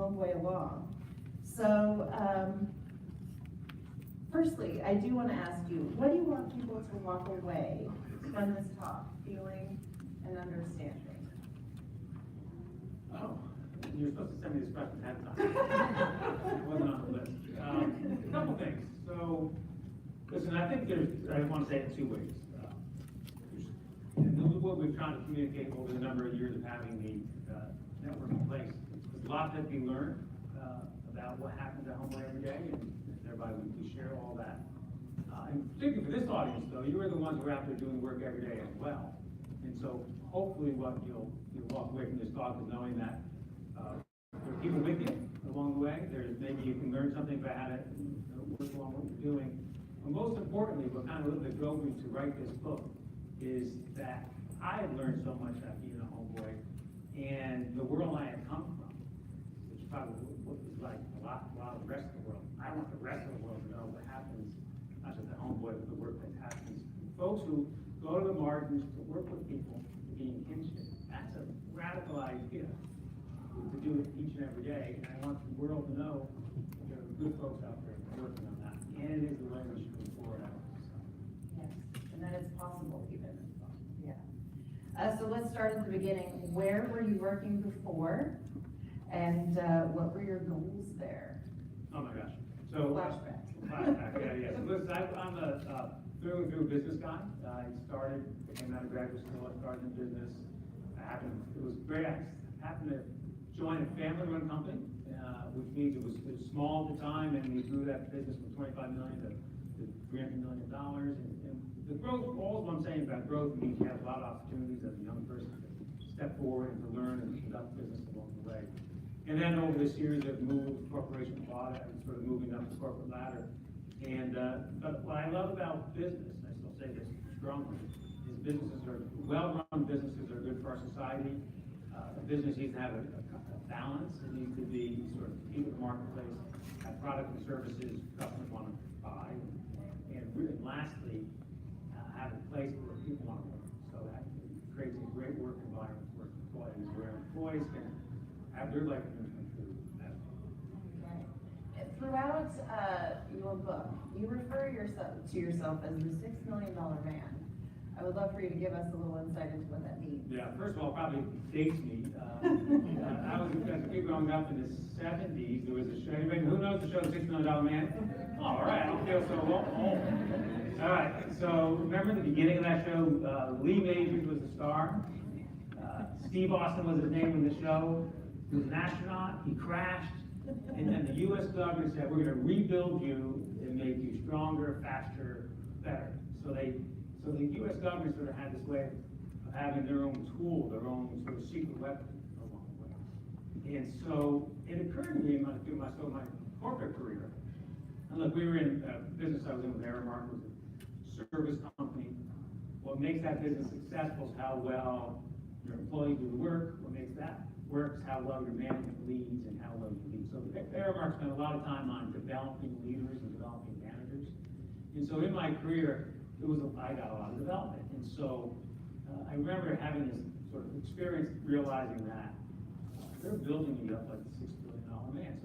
Homeboy along. So, firstly, I do want to ask you, what do you want people to walk away from this talk feeling and understanding? Oh, you're supposed to send me this question ahead of time. It wasn't on the list. A couple things. So, listen, I think I want to say it in two ways. And this is what we've tried to communicate over the number of years of having the network in place. There's a lot that we learn about what happens at Homeboy every day, and thereby we share all that. And particularly for this audience, though, you are the ones who are out there doing work every day as well. And so hopefully what you'll walk away from this talk is knowing that there are people with you along the way. There's maybe you can learn something about how to work along what you're doing. And most importantly, what kind of that drove me to write this book is that I had learned so much about being a homeboy and the world I had come from, which probably what was like a lot of the rest of the world. I want the rest of the world to know what happens, not just the homeboy, but the work that happens. Folks who go to the margins to work with people, to be in kinship. That's a radical idea to do it each and every day. And I want the world to know that there are good folks out there working on that. And it is the way we should move forward out of this. Yes, and that it's possible even. Yeah. So let's start at the beginning. Where were you working before? And what were your goals there? Oh my gosh. So Flashback. Yeah. So listen, I'm a through and through business guy. I came out of graduate school, I started in business. It was great. I happened to join a family-run company, which means it was small at the time, and we grew that business from $25 million to $300 million. And the growth, all I'm saying about growth means you have a lot of opportunities as a young person to step forward and to learn and conduct business along the way. And then over the series of moves, corporation bought it, and sort of moving up the corporate ladder. And but what I love about business, and I still say this strongly, is well-run businesses are good for our society. A business needs to have a balance. It needs to be sort of compete with the marketplace, have product and services customers want to buy, and lastly, have a place where people want to work. So that creates a great work environment for employees, where employees can have their life come true. Okay. Throughout your book, you refer to yourself as the $6 million man. I would love for you to give us a little insight into what that means. Yeah, first of all, probably dates me. I was a kid growing up in the 70s. There was a show. Anybody who knows the show, $6 Million Man? All right, I don't feel so old. All right, so remember the beginning of that show? Lee Majors was the star. Steve Austin was his name in the show. He was an astronaut. He crashed, and then the U.S. government said, "We're going to rebuild you and make you stronger, faster, better." So the U.S. government sort of had this way of having their own tool, their own sort of secret weapon along the way. And so it occurred to me in my corporate career. And look, we were in business I was in with Aramark, was a service company. What makes that business successful is how well your employees do the work. What makes that work is how well your management leads and how well you lead. So Aramark spent a lot of time on developing leaders and developing managers. And so in my career, I got a lot of development. And so I remember having this sort of experience realizing that they're building me up like a $6 billion man.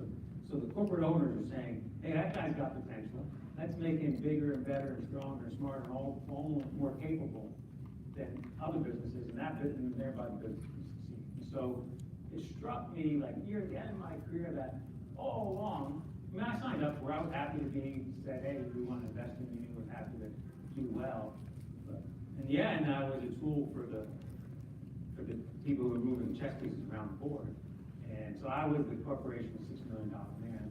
So the corporate owners are saying, hey, that guy's got potential. Let's make him bigger and better and stronger and smarter and all more capable than other businesses, and thereby the business can succeed. And so it struck me like near the end of my career that all along, I signed up for it. I was happy to be said, hey, we want to invest in you. We're happy to do well. But in the end, I was a tool for the people who were moving chess pieces around the board. And so I was the corporation's $6 million man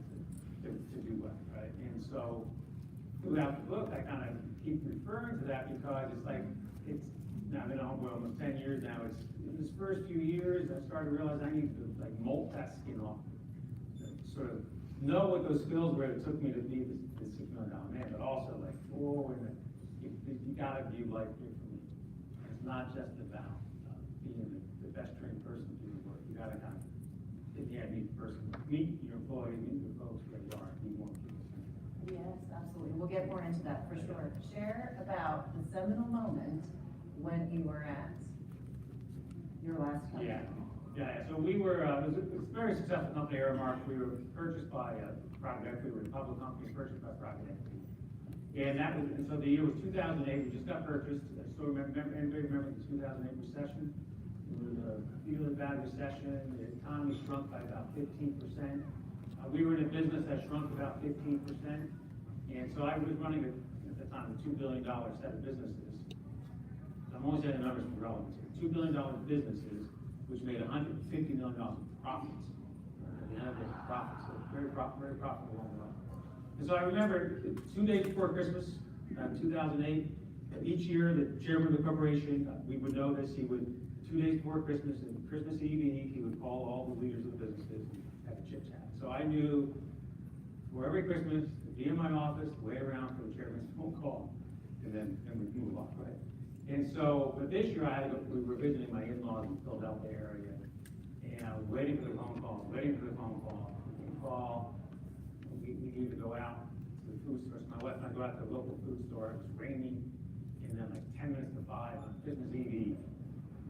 to do well, right? And so throughout the book, I kind of keep referring to that because now I've been on Homeboy almost 10 years now. In this first few years, I started to realize I need to molt that skin off, sort of know what those skills were that took me to be this $6 million man, but also you gotta view life differently. It's not just about being the best trained person to do the work. You gotta kind of meet the person, meet your employee, meet your folks where they are, be more people. Yes, absolutely. We'll get more into that for sure. Share about the seminal moment when you were at your last company. Yeah. Yeah, so we were, it was a very successful company, Aramark. We were purchased by private equity. We were a public company purchased by private equity. And so the year was 2008, we just got purchased. I still anybody remember the 2008 recession? It was a really bad recession. The economy shrunk by about 15%. We were in a business that shrunk about 15%. And so I was running, at the time, a $2 billion set of businesses. I'm only saying the numbers for relevance here. $2 billion businesses, which made $150 million in profits. At the end of it, profits, so very profitable long run. And so I remember 2 days before Christmas, in 2008, each year the chairman of the corporation, we would know this, he would, 2 days before Christmas, and Christmas Eve, he would call all the leaders of the businesses and have a chit chat. So I knew for every Christmas, to be in my office, wait around for the chairman's phone call, and then we'd move on, right? And so, but this year we were visiting my in-laws in the Philadelphia area, and I was waiting for the phone call, We needed to go out to the food store. So my wife and I go out to the local food store. It was raining, and then like 10 minutes to 5 on Christmas Eve,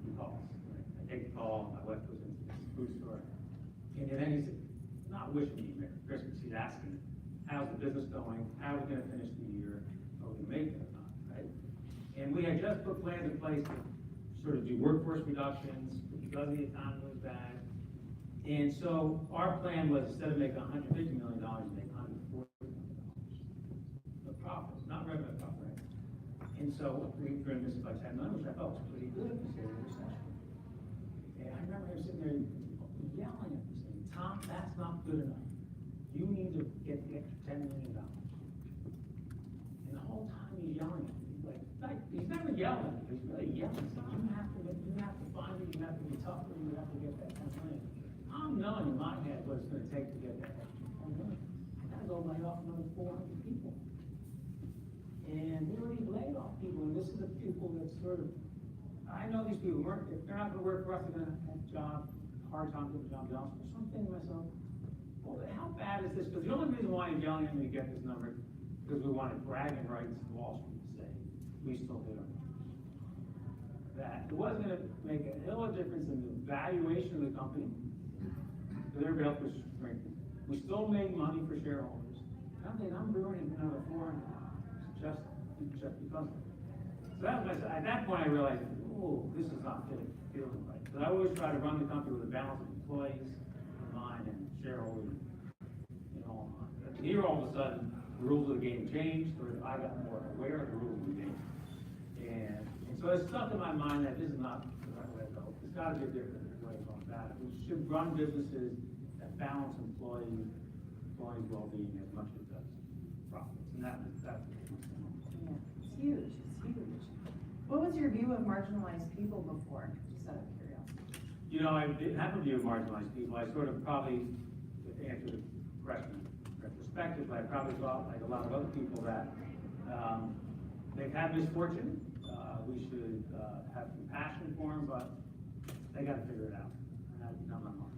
he calls. I take the call. My wife goes into the food store, and then he said, not wishing me Merry Christmas. He's asking, how's the business going? How are we going to finish the year? Are we making it or not? Right? And we had just put plans in place to sort of do workforce reductions because the economy was bad. And so our plan was, instead of making $150 million, make $140 million. The profits, not revenue profit. And so we were going to miss it by 10 million, which I thought was pretty good considering the recession. And I remember him sitting there yelling at me, saying, Tom, that's not good enough. You need to get the extra $10 million. And the whole time he's yelling at me, like he's never yelling, he's really yelling. So you have to find it, you have to be tougher, you have to get that 10 million. I'm knowing in my head what it's going to take to get that extra 10 million. I got to go lay off another 400 people. And we already laid off people, and this is the people that sort of, I know these people weren't, if they're not going to work for us, they're going to have a job, hard time getting a job else. So I'm thinking to myself, well, how bad is this? Because the only reason why he's yelling at me to get this number is because we wanted bragging rights to Wall Street to say, we still hit our numbers. That it wasn't going to make a hill of difference in the valuation of the company. Everybody else was shrinking. We still made money for shareholders. I think I'm ruining another $400 just because of it. So that was at that point I realized, oh, this is not feeling right. But I always try to run the company with a balance of employees in mind and shareholders in all in mind. But here all of a sudden, the rules of the game changed, or I got more aware of the rules of the game. And so it stuck in my mind that this is not the right way to go. It's got to be a different way of going about it. We should run businesses that balance employees' well-being as much as it does profits. And that's Yeah, it's huge, it's huge. What was your view of marginalized people before, just out of curiosity? You know, I didn't have a view of marginalized people. I sort of probably answered the question retrospective, but I probably thought, like a lot of other people, that they've had misfortune. We should have compassion for them, but they got to figure it out. And that's not my mind.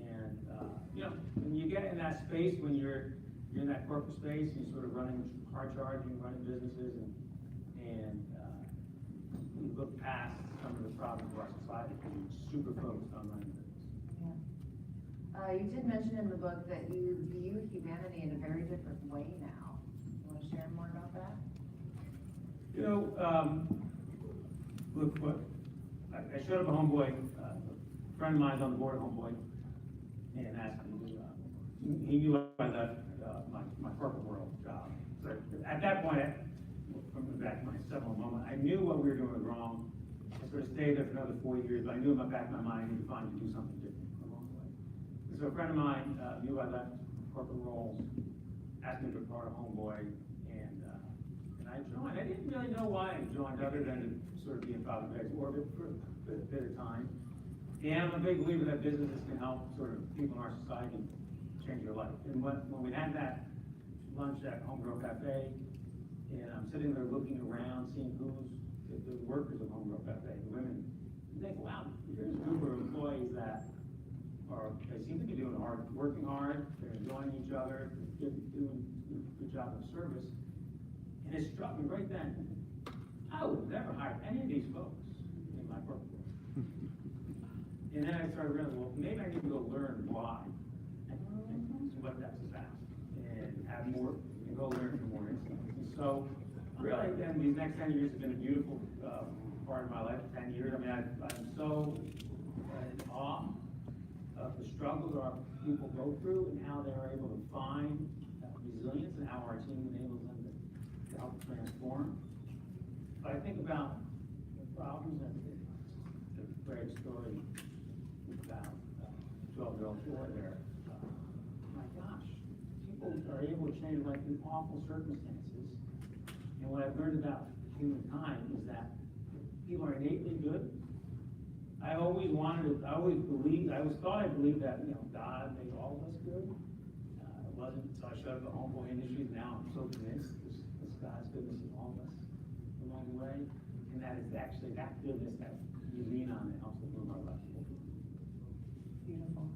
And you know, when you get in that space, when you're in that corporate space, and you're sort of running hard charging, running businesses, and you look past some of the problems of our society because you're super focused on running business. Yeah. You did mention in the book that you view humanity in a very different way now. You want to share more about that? You know, look, I showed up at Homeboy, a friend of mine's on the board of Homeboy, and asked me to, he knew I left my corporate world job. So at that point, from back my seminal moment, I knew what we were doing was wrong. I sort of stayed there for another 4 years, but I knew in the back of my mind I needed to find to do something different along the way. And so a friend of mine knew I left corporate roles, asked me to be part of Homeboy, and I joined. I didn't really know why I joined, other than to sort of be in Father Greg's orbit for a bit of time. And I'm a big believer that businesses can help sort of people in our society change their life. And when we had that lunch at Homebrew Cafe, and I'm sitting there looking around, seeing who's the workers of Homebrew Cafe, the women, you think, wow, here's a group of employees that they seem to be doing hard, working hard, they're enjoying each other, doing a good job of service. And it struck me right then, I would never hire any of these folks in my corporate world. And then I started realizing, well, maybe I need to go learn why, and what that's about, and have more, and go learn from more insights. And so, really, then these next 10 years have been a beautiful part of my life. 10 years. I mean, I'm so in awe of the struggles our people go through and how they are able to find resilience and how our team enables them to help transform. But I think about the problems and the great story about 12-year-old boy there. My gosh, people are able to change life in awful circumstances. And what I've learned about humankind is that people are innately good. I always thought I believed that, God made all of us good. It wasn't, so I showed up at Homeboy Industries. Now I'm so convinced this God's goodness in all of us along the way. And that is actually that goodness that you lean on that helps us move our life forward. Beautiful.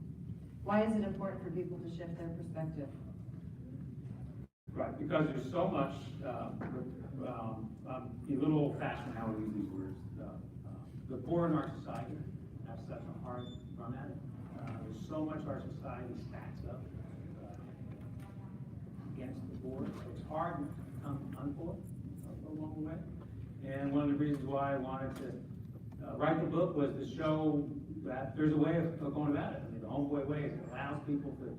Why is it important for people to shift their perspective? Right, because there's so much, a little old-fashioned how we use these words. The poor in our society have such a hard run at it. There's so much our society stacks up against the poor, so it's hard to become unpoor along the way. And one of the reasons why I wanted to write the book was to show that there's a way of going about it. I mean, the Homeboy Way allows people to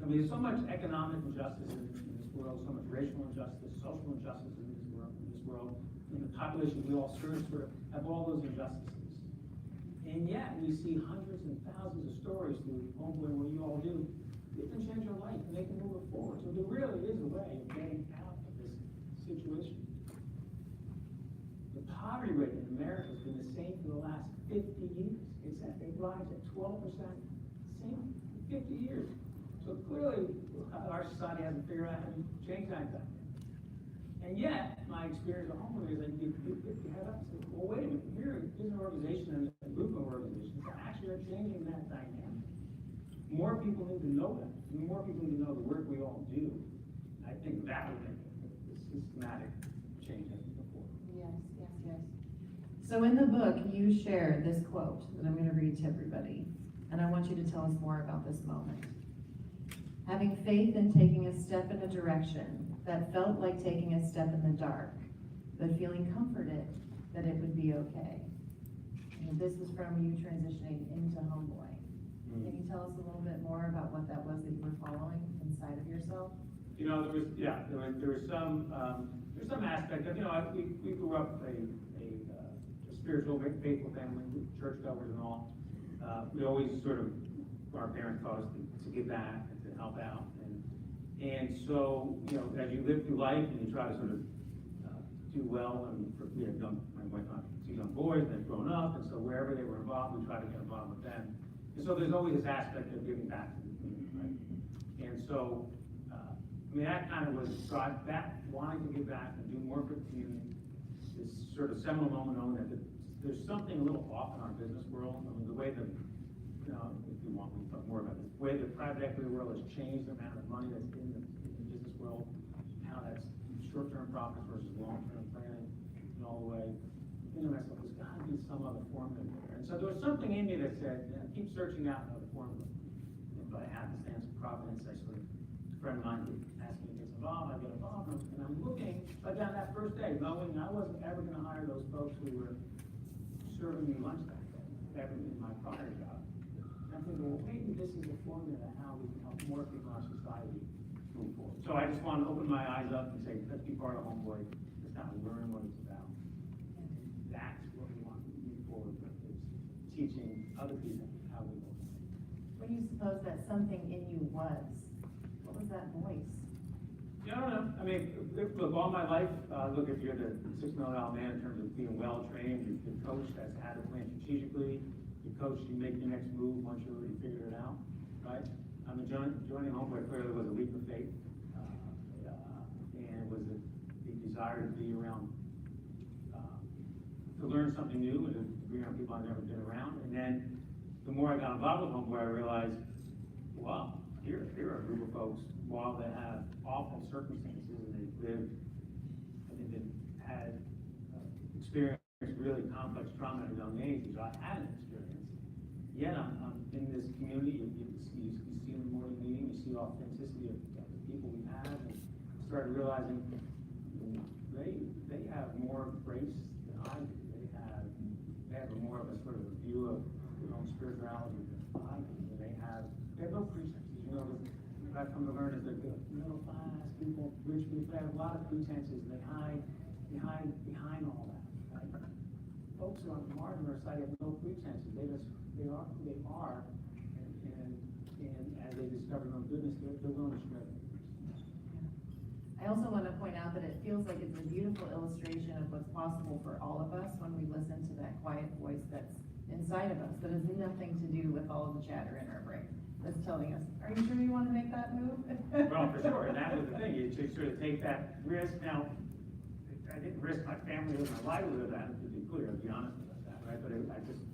there's so much economic injustice in this world, so much racial injustice, social injustice in this world. And the population we all serve sort of have all those injustices. And yet we see hundreds and thousands of stories through Homeboy, what you all do. It can change your life and they can move it forward. So there really is a way of getting out of this situation. The poverty rate in America has been the same for the last 50 years. It rises at 12%, same 50 years. So clearly, our society hasn't figured out how to change that dynamic. And yet, my experience at Homeboy is that you head up and say, well, wait a minute, here's an organization and a group of organizations that actually are changing that dynamic. More people need to know that. More people need to know the work we all do. I think that would make a systematic change before. Yes. So in the book, you share this quote that I'm going to read to everybody. And I want you to tell us more about this moment. Having faith in taking a step in a direction that felt like taking a step in the dark, but feeling comforted that it would be okay. And this was from you transitioning into Homeboy. Can you tell us a little bit more about what that was that you were following inside of yourself? There was some aspect of, we grew up a spiritual, faithful family, churchgoers and all. We always our parents taught us to give back and to help out. And so, as you live through life and you try to do well, and we had my wife and I, 2 young boys, and they've grown up, and so wherever they were involved, we try to get involved with them. And so there's always this aspect of giving back to the community, right? And so, that kind of was that wanting to give back and do more for the community, this sort of seminal moment knowing that there's something a little off in our business world. I mean, the way that, if you want, we can talk more about this, the way the private equity world has changed the amount of money that's in the business world, how that's short-term profits versus long-term planning, and all the way. Thinking to myself, there's got to be some other formula there. And so there was something in me that said, keep searching out another formula. But I had the stance of providence. A friend of mine would ask me to get involved, I get involved, and I'm looking, but on that first day, knowing I wasn't ever going to hire those folks who were serving me lunch that day, ever in my prior job. I'm thinking, well, maybe this is a formula of how we can help more people in our society move forward. So I just want to open my eyes up and say, let's be part of Homeboy. Let's now learn what it's about. And that's what we want to move forward with, is teaching other people how we work. What do you suppose that something in you was? What was that voice? I don't know. I mean, look, all my life, look, if you're the $6 million man in terms of being well-trained, you're coached as how to plan strategically, you're coached to make your next move once you already figured it out, right? I mean, joining Homeboy clearly was a leap of faith, and was the desire to be around, to learn something new and to be around people I've never been around. And then the more I got involved with Homeboy, I realized, wow, here are a group of folks, while they have awful circumstances and they've lived and they've had experienced really complex trauma at a young age, which I hadn't experienced, again, I'm in this community, you see in the morning meeting, you see authenticity of the people we have, and started realizing they have more grace than I do. They have more of a sort of a view of their own spirituality than I do. And they have no pretenses. You know, what I've come to learn is that the middle class people, rich people, they have a lot of pretenses, and they hide behind all that. Right? Folks who are on the margin or side have no pretenses. They are who they are, and as they discover their own goodness, they're willing to share it. I also want to point out that it feels like it's a beautiful illustration of what's possible for all of us when we listen to that quiet voice that's inside of us, that has nothing to do with all of the chatter in our brain, that's telling us, are you sure you want to make that move? Well, for sure, and that was the thing, you sort of take that risk. Now, I didn't risk my family or my livelihood with that, to be clear, to be honest about that, right? But I just,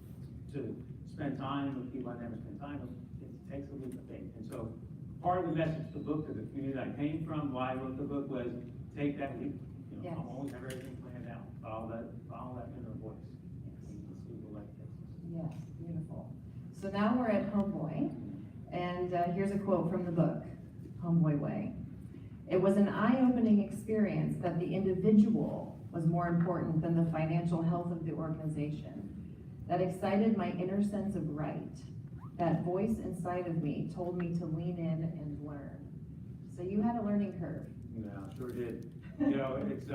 to spend time with people I never spent time with, it takes a leap of faith. And so, part of the message of the book to the community I came from, why I wrote the book, was take that leap. You know, Yes. I'll always have everything planned out. Follow that inner voice. And see where life takes us. Yes, beautiful. So now we're at Homeboy, and here's a quote from the book, Homeboy Way. It was an eye-opening experience that the individual was more important than the financial health of the organization. That excited my inner sense of right. That voice inside of me told me to lean in and learn. So you had a learning curve. Yeah, sure did. You know, it's,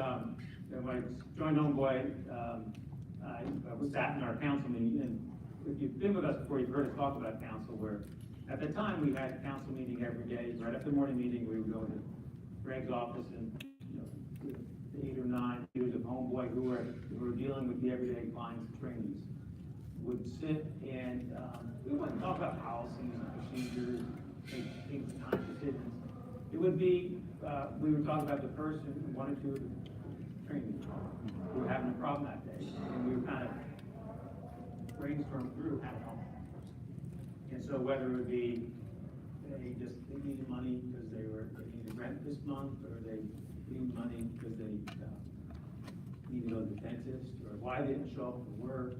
when I joined Homeboy, I was sat in our council meeting, and if you've been with us before, you've heard us talk about council, where at the time we had a council meeting every day. Right after the morning meeting, we would go to Greg's office, and the 8 or 9 leaders of Homeboy who were dealing with the everyday clients and trainees would sit, and we wouldn't talk about policies and procedures, take time decisions. It would be, we would talk about the person, one or two of the trainees who were having a problem that day, and we would kind of brainstorm through how to help them. And so whether it would be they needed money because they needed rent this month, or they needed money because they needed to go to the dentist, or why they didn't show up for work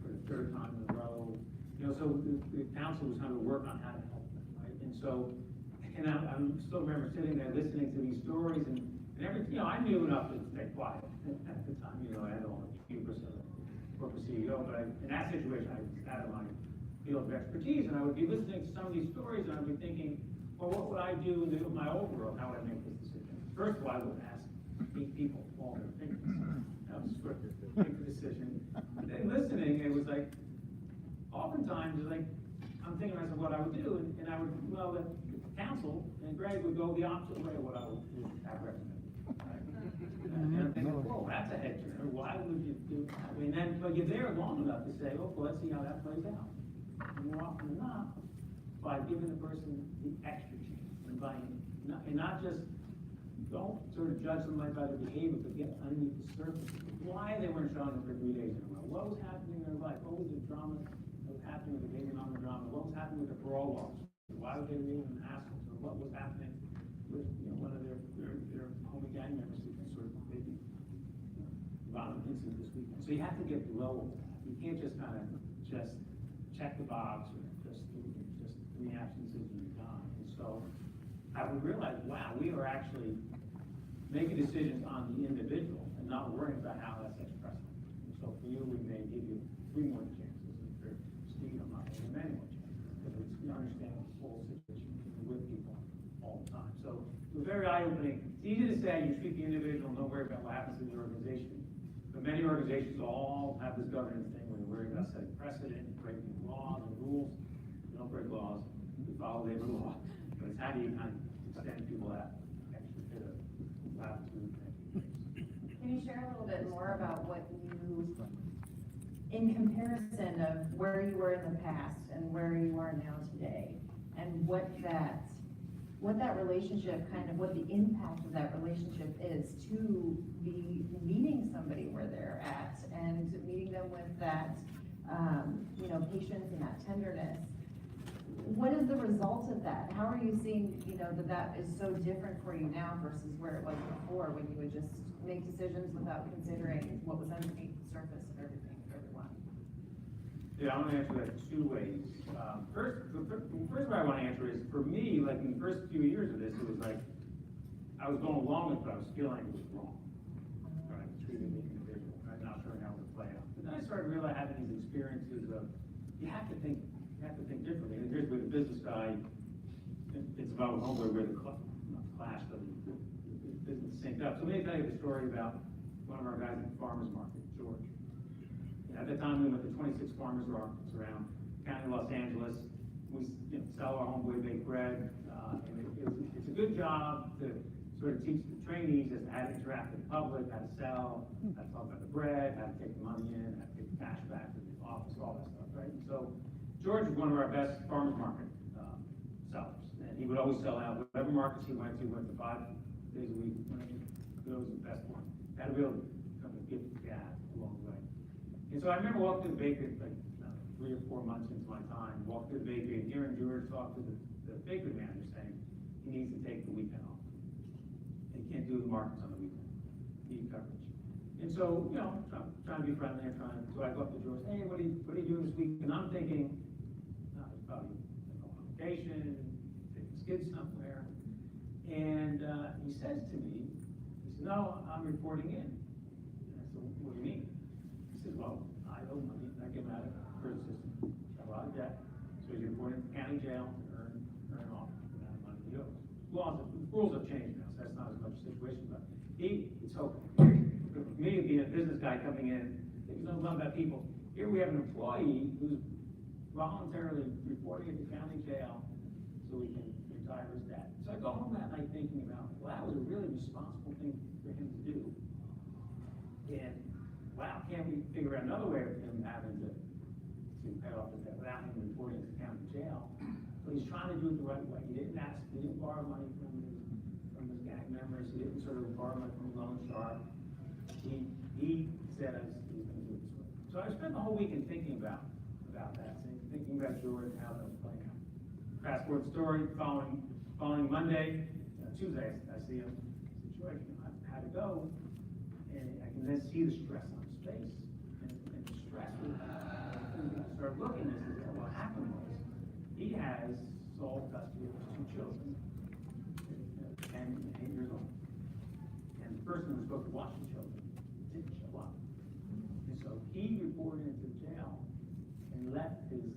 for the 3rd time in a row. You know, so the council was kind of work on how to help them, right? And so, and I still remember sitting there listening to these stories, and every, you know, I knew enough to stay quiet at the time. You know, I had all the hubris of a corporate CEO, but in that situation, I was out of my field of expertise, and I would be listening to some of these stories, and I'd be thinking, well, what would I do in my old world? How would I make this decision? First of all, I would ask 8 people all their opinions. I was sort of make the decision. And then listening, it was like, oftentimes, it's like, I'm thinking of what I would do, and I would, well, the council and Greg would go the opposite way of what I would have recommended. Right? And I'm thinking, whoa, that's a head turner. Why would you do that? And then, but you're there long enough to say, oh, well, let's see how that plays out. And more often than not, by giving the person the extra chance, and not just, don't sort of judge somebody by their behavior, but get underneath the surface. Why they weren't showing up for 3 days in a row? What was happening in their life? What was the drama that was happening with the baby mama drama? What was happening with the parole officer? Why were they leaving an assholes? Or what was happening with, you know, one of their homie gang members who sort of maybe violent incident this weekend? So you have to get below that. You can't just kind of just check the box or just reactions as you've done. And so I would realize, wow, we are actually making decisions on the individual and not worrying about how that's expressed. And so for you, we may give you 3 more chances. And for Steve, I'm not going to give many more chances, because you understand the whole situation with people all the time. So it was very eye-opening. It's easy to say you treat the individual and don't worry about what happens in the organization. But many organizations all have this governance thing where they're worried about setting precedent, breaking laws and rules. We don't break laws, we follow labor law. But it's how do you kind of extend people that extra bit of latitude. Can you share a little bit more about what you, in comparison of where you were in the past and where you are now today, and what that relationship what the impact of that relationship is to be meeting somebody where they're at and meeting them with that, patience and that tenderness. What is the result of that? How are you seeing, that is so different for you now versus where it was before, when you would just make decisions without considering what was underneath the surface of everything for everyone? Yeah, I want to answer that two ways. First way I want to answer is, for me, like in the first few years of this, it was like, I was going along with it, but I was feeling it was wrong. Right, treating me individual, right, not sure how it would play out. But then I started realizing having these experiences of, you have to think differently. And here's where the business guy, it's about Homeboy where the clash, the business synced up. So let me tell you the story about one of our guys at the farmer's market, George. At the time, we went to 26 farmers markets around county Los Angeles. We sell our Homeboy baked bread, and it's a good job to sort of teach the trainees as to how to interact with the public, how to sell, how to talk about the bread, how to take the money in, how to take the cash back to the office, all that stuff, right? And so George was one of our best farmers market sellers, and he would always sell out. Whatever markets he went to 5 days a week. It was the best one. Had to be able to come and give gas along the way. And so I remember walking to the bakery, like 3 or 4 months into my time, walked to the bakery and hearing George talk to the bakery manager saying he needs to take the weekend off. He can't do the markets on the weekend. He need coverage. And so, trying to be friendly and so I go up to George, hey, what are you doing this week? And I'm thinking, he's probably on vacation, taking his kids somewhere. And he says to me, he said, no, I'm reporting in. And I said, what do you mean? He says, well, I owe money, I get out of the system, got a lot of debt, so he's reporting to county jail to earn off the amount of money he owes. Rules have changed now, so that's not as much a situation, but so me being a business guy coming in, there's no love about people. Here we have an employee who's voluntarily reporting at the county jail so we can retire his debt. So I go home that night thinking about, well, that was a really responsible thing for him to do. And wow, can't we figure out another way of him having to pay off his debt without him reporting to the county jail? But he's trying to do it the right way. He didn't borrow money from his gang members. He didn't sort of borrow money from Loan Shark. He said he was going to do it this way. So I spent the whole weekend thinking about that, thinking about George and how that was playing out. Fast forward story, following Monday, Tuesday, I see him situation. I had to go, and I can then see the stress on his face. And the stress was, I started looking at this, and what happened was, he has sole custody of his 2 children, 10 and 8 years old. And the person who was supposed to watch the children didn't show up. And so he reported into jail and left his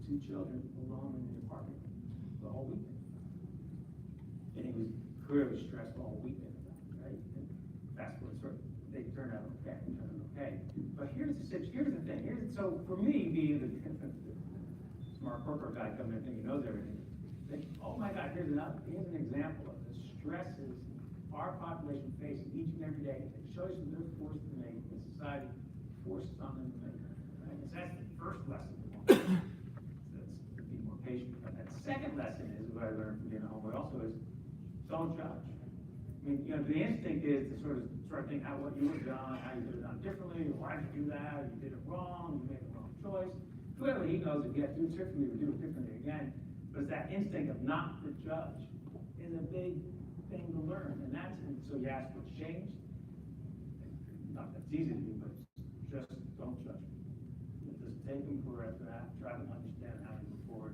2 children alone in the apartment the whole weekend. And he was clearly stressed all weekend about it, right? And fast forward, they turned out okay. But here's the thing. So for me, being the smart corporate guy coming in thinking he knows everything, think, oh my God, here's an example of the stresses our population faces each and every day. It shows you they're forced to make, the society forces on them to make. Right? And so that's the first lesson we want. That's to be more patient. But that second lesson is what I learned from being a homeboy also is don't judge. I mean, the instinct is to sort of think how what you would have done, how you could have done differently, or why did you do that, you did it wrong, you made the wrong choice. Clearly he knows if you have to do it differently, we do it differently again. But it's that instinct of not to judge is a big thing to learn. And so you ask what's changed. Not that it's easy to do, but just don't judge people. Just take them for that, try to understand how you move forward.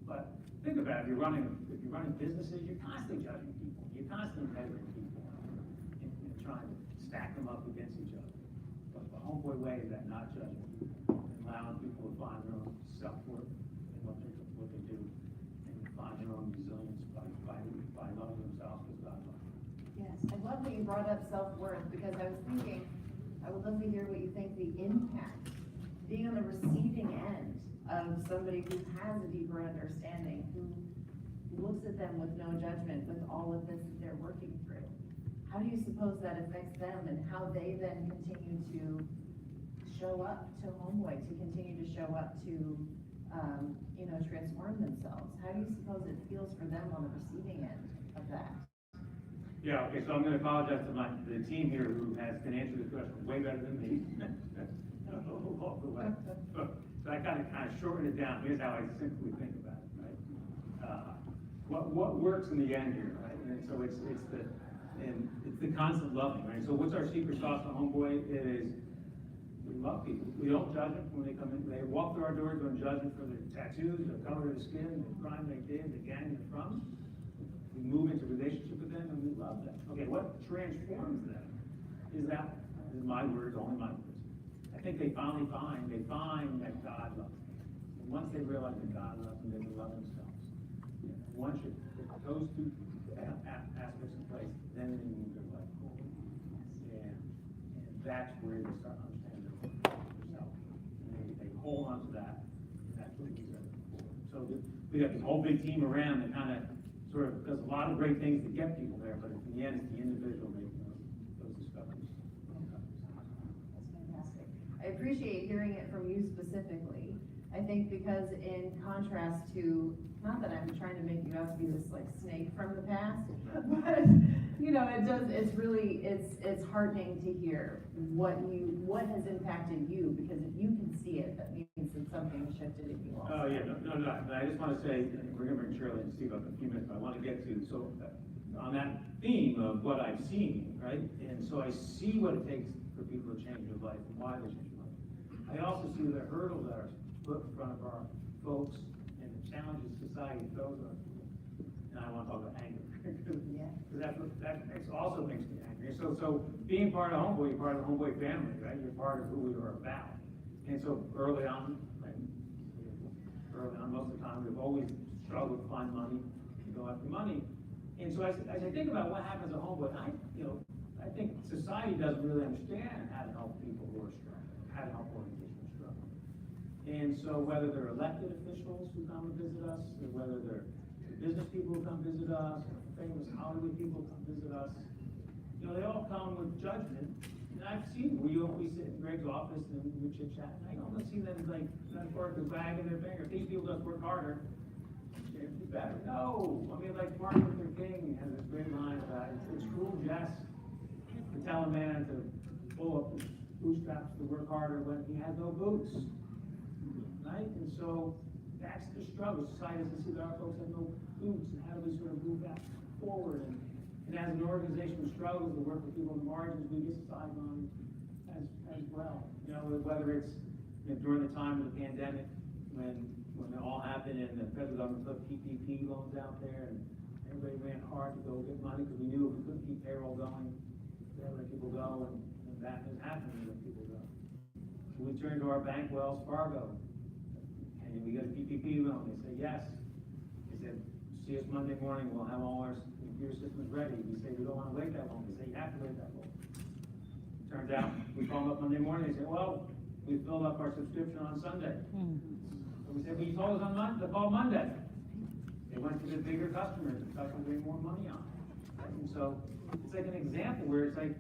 But think about it, if you're running businesses, you're constantly judging people. You're constantly measuring people and trying to stack them up against each other. But the Homeboy Way is that not judging people, and allowing people to find their own self-worth in what they do, and find their own resilience by loving themselves as God loves them. Yes, I love that you brought up self-worth, because I was thinking, I would love to hear what you think the impact, being on the receiving end of somebody who has a deeper understanding, who looks at them with no judgment with all of this that they're working through. How do you suppose that affects them, and how they then continue to show up to Homeboy, to continue to show up to, transform themselves? How do you suppose it feels for them on the receiving end of that? Yeah, okay, so I'm going to apologize to the team here who can answer this question way better than me. So I kind of shortened it down. Here's how I simply think about it, right? What works in the end here, right? And so it's the constant loving, right? So what's our secret sauce to Homeboy? It is We love people. We don't judge them when they come in. They walk through our doors, we don't judge them for their tattoos, the color of their skin, the crime they did, the gang they're from. We move into relationship with them and we love them. Okay, what transforms them is that, this is my words, only my words. I think they finally find that God loves them. And once they realize that God loves them, they can love themselves. Once you put those two aspects in place, then they move their life forward. And that's where they start understanding themselves. And they hold on to that, and that's what we do forward. So we got this whole big team around that kind of sort of does a lot of great things to get people there, but in the end, it's the individual making those discoveries. That's fantastic. I appreciate hearing it from you specifically. I think because in contrast to, not that I'm trying to make you out to be this like snake from the past, but you know, it's heartening to hear what has impacted you, because if you can see it, that means that something shifted in you also. Oh, yeah, no, I just want to say, we're going to bring Shirley and Steve up in a few minutes, but I want to get to, so on that theme of what I've seen, right? And so I see what it takes for people to change their life and why they change their life. I also see the hurdles that are put in front of our folks and the challenges society throws at us. And I want to talk about anger. Yeah. Because that also makes me angry. So being part of Homeboy, you're part of the Homeboy family, right? You're part of who we are about. And so early on, most of the time, we've always struggled to find money, to go after money. And so as I think about what happens at Homeboy, I think society doesn't really understand how to help people who are struggling, how to help organizations struggle. And so whether they're elected officials who come and visit us, or whether they're business people who come visit us, or famous Hollywood people who come visit us, they all come with judgment. And I've seen, we sit in Greg's office and we chit chat, and I almost see them like, work with wagging their finger. If these people just work harder, they'd be better. No, I mean, like Martin Luther King has this great line about it's cruel jest to tell a man to pull up his bootstraps to work harder when he has no boots. Right? And so that's the struggle. Society doesn't see that our folks have no boots, and how do we sort of move that forward? And as an organization who struggles to work with people on the margins, we get sidelined as well. Whether it's during the time of the pandemic, when it all happened and the federal government put PPP loans out there, and everybody ran hard to go get money because we knew if we couldn't keep payroll going, they let people go, and that was happening to let people go. So we turned to our bank, Wells Fargo, and we got a PPP loan. They said yes. They said, see us Monday morning, we'll have all our computer systems ready. We say we don't want to wait that long. They say you have to wait that long. Turns out, we call them up Monday morning, they say, well, we filled up our subscription on Sunday. So we said, well, you told us on Monday, call Monday. They went to the bigger customers, the customers made more money on it. And so it's like an example where it's like,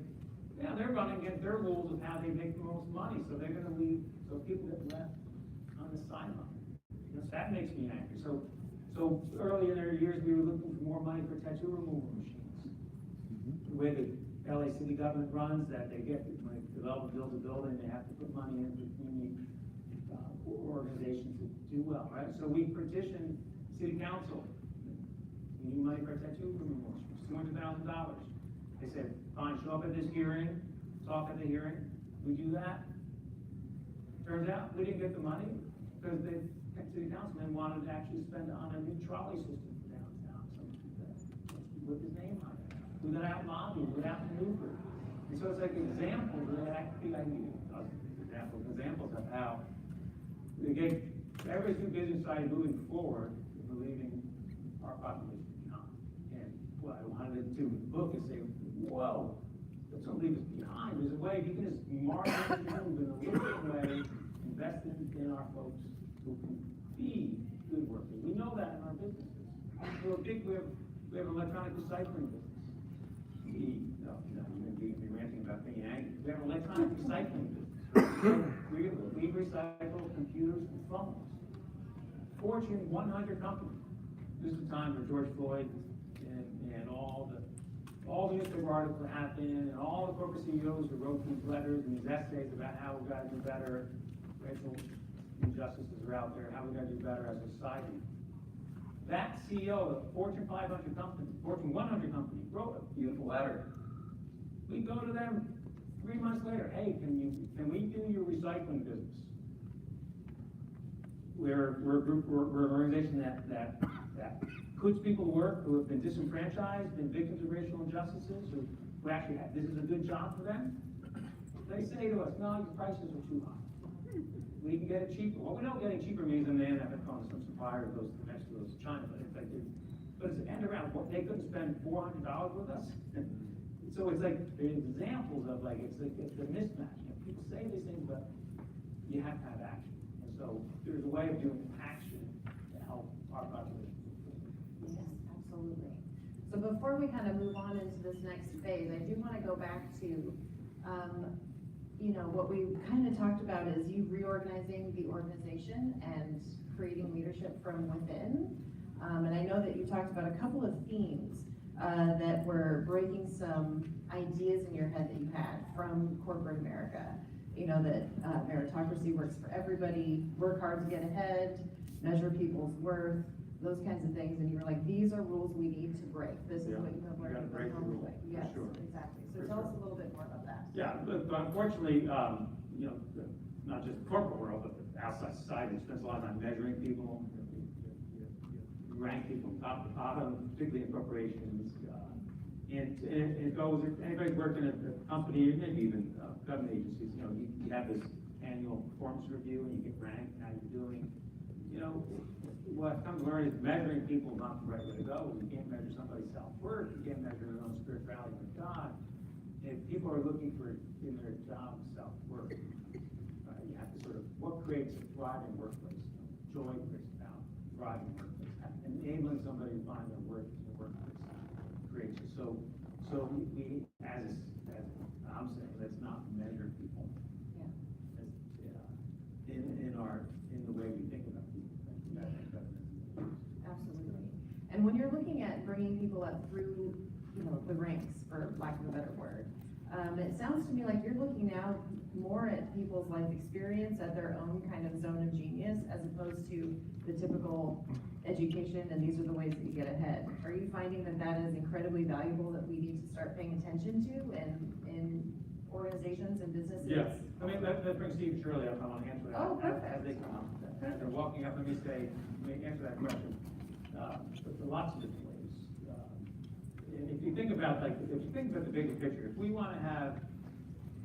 yeah, they're running against their rules of how they make the most money, so they're going to leave, so people get left on the sideline. So that makes me angry. So early in their years, we were looking for more money for tattoo removal machines. The way the LA city government runs, that they get, when the developer builds a building, they have to put money in for community organizations to do well, right? So we petitioned city council. We need money for tattoo removal machines, $200,000. They said, fine, show up at this hearing, talk at the hearing. We do that. Turns out we didn't get the money because the city councilman wanted to actually spend it on a new trolley system for downtown. With his name on it. We got out lobbying, we got out maneuvered. And so it's like examples of that examples of how they get every new business side moving forward and leaving our population behind. And what I wanted to do with the book is say, whoa, let's don't leave us behind. There's a way you can just march and move in a little way, invest in our folks who can be good workers. We know that in our businesses. We have an electronic recycling business. You're going to be ranting about being angry. We have an electronic recycling business. We recycle computers and phones. Fortune 100 company. This is the time where George Floyd and all the newspaper articles that happened, and all the corporate CEOs who wrote these letters and these essays about how we got to do better. Racial injustices are out there, how we got to do better as a society. That CEO of the Fortune 500 company, Fortune 100 company, wrote a beautiful letter. We go to them 3 months later, hey, can we do your recycling business? We're an organization that puts people to work who have been disenfranchised, been victims of racial injustices, who actually have, this is a good job for them. They say to us, no, your prices are too high. We can get it cheaper. Well, we know getting cheaper means in the end having to call some supplier who goes to Mexico, goes to China, but it's like, but it's an end around. What, they couldn't spend $400 with us? So it's like, there's examples of like, it's a mismatch. You know, people say these things, but you have to have action. And so there's a way of doing action to help our population. Yes, absolutely. So before we kind of move on into this next phase, I do want to go back to, you know, what we kind of talked about is you reorganizing the organization and creating leadership from within. And I know that you talked about a couple of themes that were breaking some ideas in your head that you had from corporate America. You know, that meritocracy works for everybody, work hard to get ahead, measure people's worth, those kinds of things. And you were like, these are rules we need to break. This is what you have learned from Homeboy. Yes, sure. Exactly. So tell us a little bit more about that. Yeah, but unfortunately, you know, not just the corporate world, but the outside society spends a lot of time measuring people. You rank people from top to bottom, particularly in corporations. And it goes, if anybody's working at a company, maybe even government agencies, you know, you have this annual performance review and you get ranked, how you're doing. You know, what I've come to learn is measuring people is not the right way to go. You can't measure somebody's self-worth, you can't measure their own spirituality with God. If people are looking for in their job self-worth, you have to sort of, what creates a thriving workplace? Joy creates about thriving workplace. Enabling somebody to find their worth in the workplace creates it. So we as I'm saying, let's not measure people. Yeah. In the way we think about people. Absolutely. And when you're looking at bringing people up through, you know, the ranks, for lack of a better word, it sounds to me like you're looking now more at people's life experience, at their own kind of zone of genius, as opposed to the typical education and these are the ways that you get ahead. Are you finding that that is incredibly valuable, that we need to start paying attention to in organizations and businesses? Yeah, I mean, that brings Steve and Shirley up. I want to answer that. Oh, perfect. As they come up. As they're walking up, let me answer that question. There are lots of different ways. And if you think about, the bigger picture, if we want to have,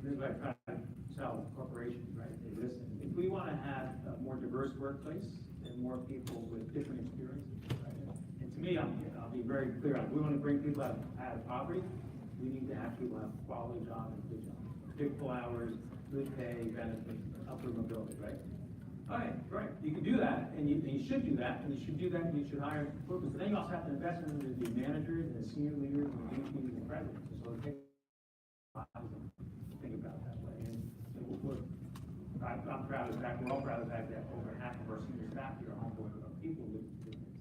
this is what I try to tell corporations, right? They listen. If we want to have a more diverse workplace and more people with different experiences, right? And to me, I'll be very clear on, we want to bring people out of poverty. We need to have people have quality jobs and good jobs, big full hours, good pay, benefits, upward mobility, right? Okay, right. You can do that, and you should do that, and you should do that, and you should hire workers. But then you also have to invest in the managers and the senior leaders and the VPs and the presidents. So it takes time to think about it that way. And I'm proud of the fact, we're all proud of the fact that over half of our senior staff here at Homeboy are people with experience.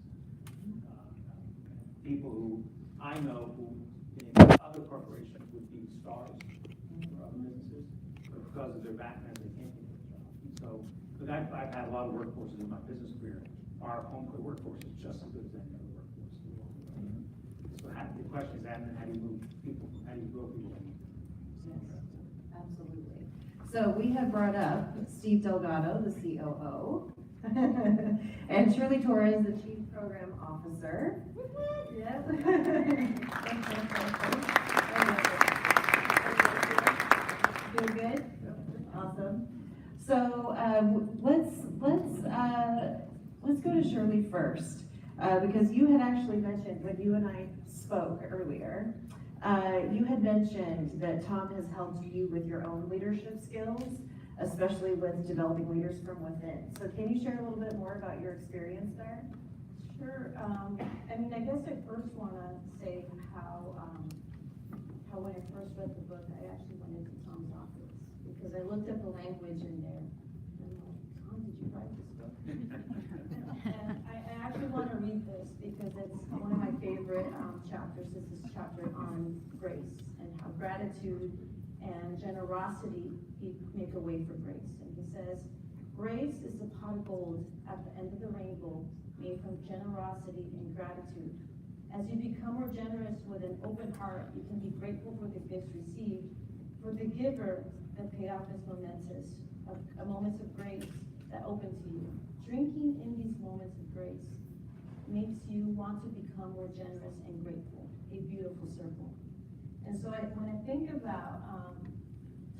People who I know who in other corporations would be stars or other businesses, but because of their background, they can't get a job. So, but I've had a lot of workforces in my business career. Our Homeboy workforce is just as good as any other workforce. So the question is, how do you move people? How do you grow people? Yes, absolutely. So we have brought up Steve Delgado, the COO, and Shirley Torres, the Chief Program Officer. Yes. Doing good? Awesome. So let's go to Shirley first, because you had actually mentioned when you and I spoke earlier, you had mentioned that Tom has helped you with your own leadership skills, especially with developing leaders from within. So can you share a little bit more about your experience there? Sure. I mean, I guess I first want to say how when I first read the book, I actually went into Tom's office because I looked at the language in there. And I'm like, Tom, did you write this book? And I actually want to read this because it's one of my favorite chapters. This is chapter on grace and how gratitude and generosity make a way for grace. And he says, grace is the pot of gold at the end of the rainbow made from generosity and gratitude. As you become more generous with an open heart, you can be grateful for the gifts received For the giver, the payoff is momentous, a moments of grace that open to you. Drinking in these moments of grace makes you want to become more generous and grateful, a beautiful circle. And so when I think about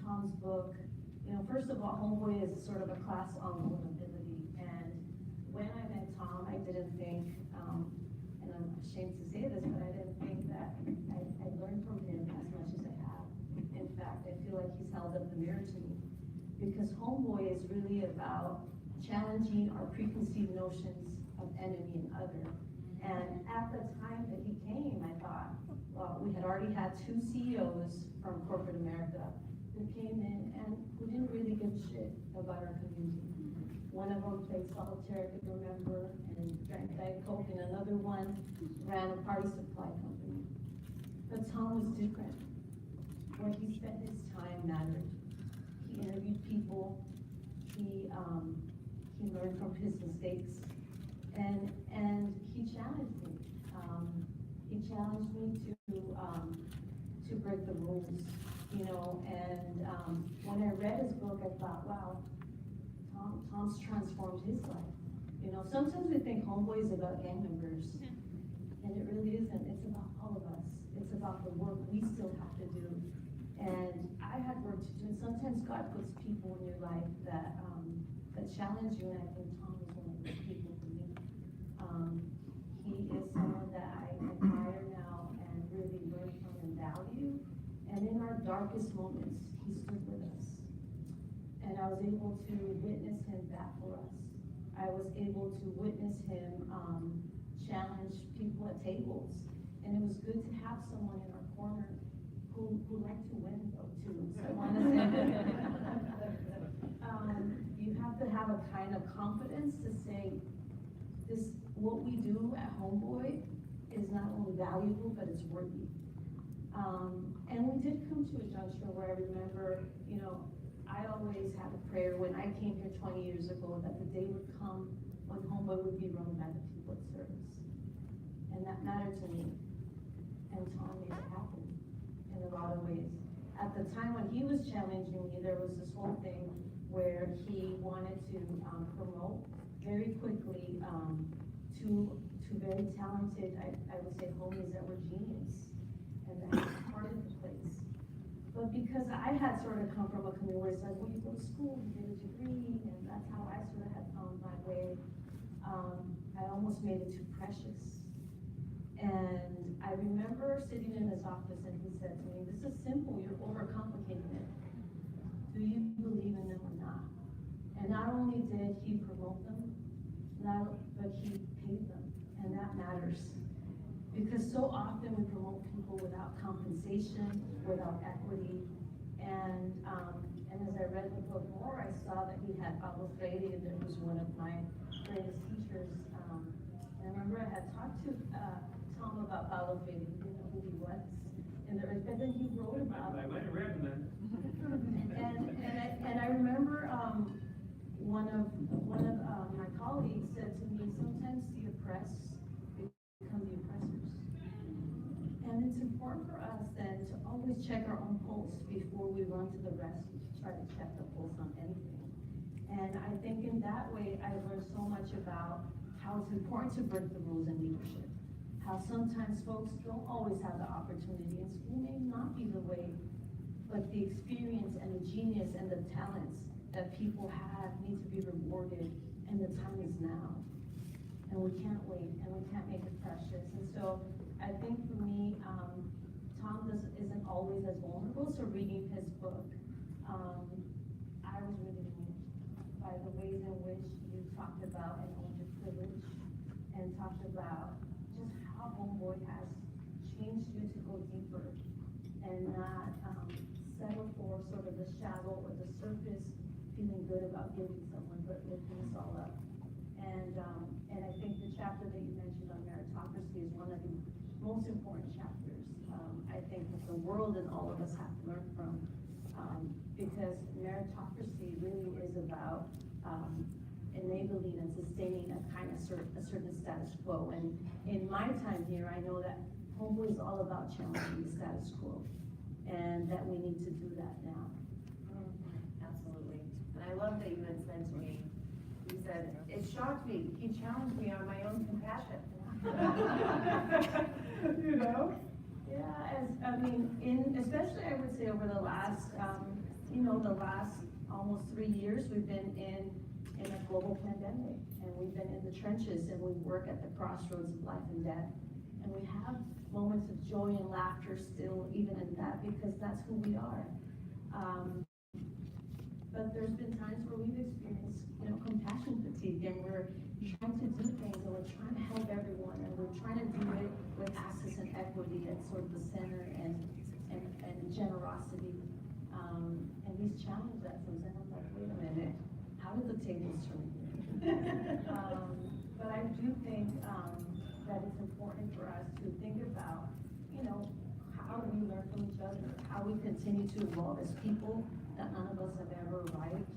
Tom's book, you know, first of all, Homeboy is sort of a class on vulnerability. And when I met Tom, I didn't think, and I'm ashamed to say this, but I didn't think that I learned from him as much as I have. In fact, I feel like he's held up the mirror to me. Because Homeboy is really about challenging our preconceived notions of enemy and other. And at the time that he came, I thought, well, we had already had 2 CEOs from corporate America who came in and who didn't really give a shit about our community. One of them played solitaire, if you remember, and drank Diet Coke, and another one ran a party supply company. But Tom was different. Where he spent his time mattered. He interviewed people, he learned from his mistakes, and he challenged me. He challenged me to break the rules, you know, and when I read his book, I thought, wow, Tom's transformed his life. You know, sometimes we think Homeboy is about gang members, and it really isn't. It's about all of us. It's about the work we still have to do. And I had work to do, and sometimes God puts people in your life that challenge you, and I think Tom is one of those people for me. He is someone that I admire now and really learn from and value. And in our darkest moments, he stood with us. And I was able to witness him bat for us. I was able to witness him challenge people at tables. And it was good to have someone in our corner who liked to win, though, too. So I want to say, you have to have a kind of confidence to say, what we do at Homeboy is not only valuable, but it's worthy. And we did come to a juncture where I remember, you know, I always had a prayer when I came here 20 years ago that the day would come when Homeboy would be run by the people at service. And that mattered to me. And Tom made it happen in a lot of ways. At the time when he was challenging me, there was this whole thing where he wanted to promote very quickly two very talented, I would say, homies that were genius and that part of the place. But because I had sort of come from a community where it's like, well, you go to school, you get a degree, and that's how I sort of had found my way, I almost made it too precious. And I remember sitting in his office and he said to me, this is simple, you're overcomplicating it. Do you believe in them or not? And not only did he promote them, but he paid them, and that matters. Because so often we promote people without compensation, without equity, and as I read the book more, I saw that he had Pablo Freire, that was one of my greatest teachers. And I remember I had talked to Tom about Pablo Freire, he didn't know who he was, but then he wrote about it. I went and read them then. And I remember one of my colleagues said to me, sometimes the oppressed become the oppressors. And it's important for us then to always check our own pulse before we run to the rescue to try to check the pulse on anything. And I think in that way, I learned so much about how it's important to break the rules in leadership. How sometimes folks don't always have the opportunity, and school may not be the way, but the experience and the genius and the talents that people have need to be rewarded, and the time is now. And we can't wait, and we can't make it precious. And so I think for me, Tom isn't always as vulnerable, so reading his book, I was really moved by the ways in which you talked about and owned your privilege, and talked about just how Homeboy has changed you to go deeper, and not settle for sort of the shallow or the surface feeling good about giving someone, but lifting us all up. And I think the chapter that you mentioned on meritocracy is one of the most important chapters. I think that the world and all of us have to learn from, because meritocracy really is about enabling and sustaining a kind of a certain status quo. And in my time here, I know that Homeboy is all about challenging the status quo. and that we need to do that now. Absolutely. And I love that you had said to me, you said, it shocked me, he challenged me on my own compassion. You know? Yeah, especially I would say over the last, the last almost 3 years, we've been in a global pandemic, and we've been in the trenches, and we work at the crossroads of life and death. And we have moments of joy and laughter still, even in that, because that's who we are. But there's been times where we've experienced, compassion fatigue, and we're trying to do things, and we're trying to help everyone, and we're trying to do it with access and equity at sort of the center, and generosity. And these challenges that comes in, I'm like, wait a minute, how did the tables turn here? But I do think that it's important for us to think about, how we learn from each other, how we continue to evolve as people, that none of us have ever arrived.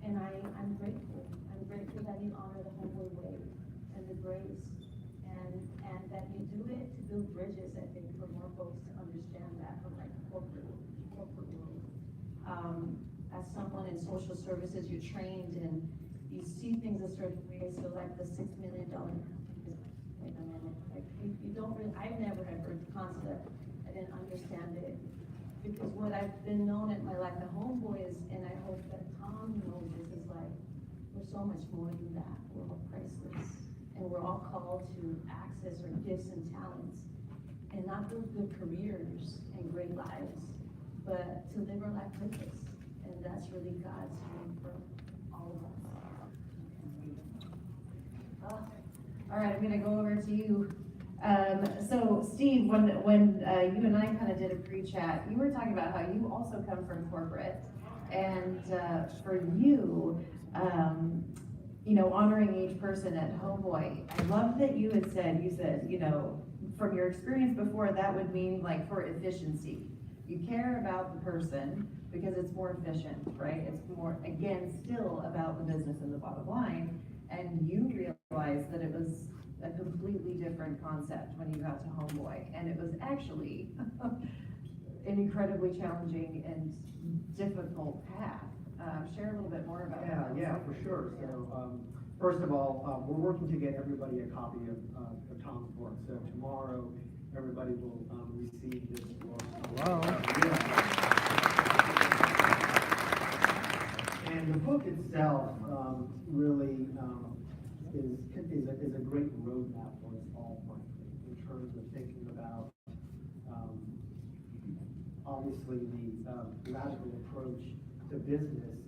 And I'm grateful. I'm grateful that you honor the Homeboy Way and the grace, and that you do it to build bridges, I think, for more folks to understand that from like corporate world. As someone in social services, you're trained and you see things a certain way. So like the $6 million, wait a minute, like you don't really, I've never had heard the concept. I didn't understand it. Because what I've been known at my life, the Homeboys, and I hope that Tom knows this, is like, we're so much more than that. We're all priceless. And we're all called to access our gifts and talents, and not build good careers and great lives, but to live our life purpose. And that's really God's dream for all of us. All right, I'm gonna go over to you. So Steve, when you and I kind of did a pre-chat, you were talking about how you also come from corporate, and for you, honoring each person at Homeboy. I love that you said, from your experience before, that would mean like for efficiency. You care about the person because it's more efficient, right? It's more, again, still about the business and the bottom line. And you realized that it was a completely different concept when you got to Homeboy. And it was actually an incredibly challenging and difficult path. Share a little bit more about that. Yeah, for sure. So, first of all, we're working to get everybody a copy of Tom's book. So tomorrow, everybody will receive this book. Wow. And the book itself really is a great roadmap for us all, frankly, in terms of thinking about obviously the radical approach to business,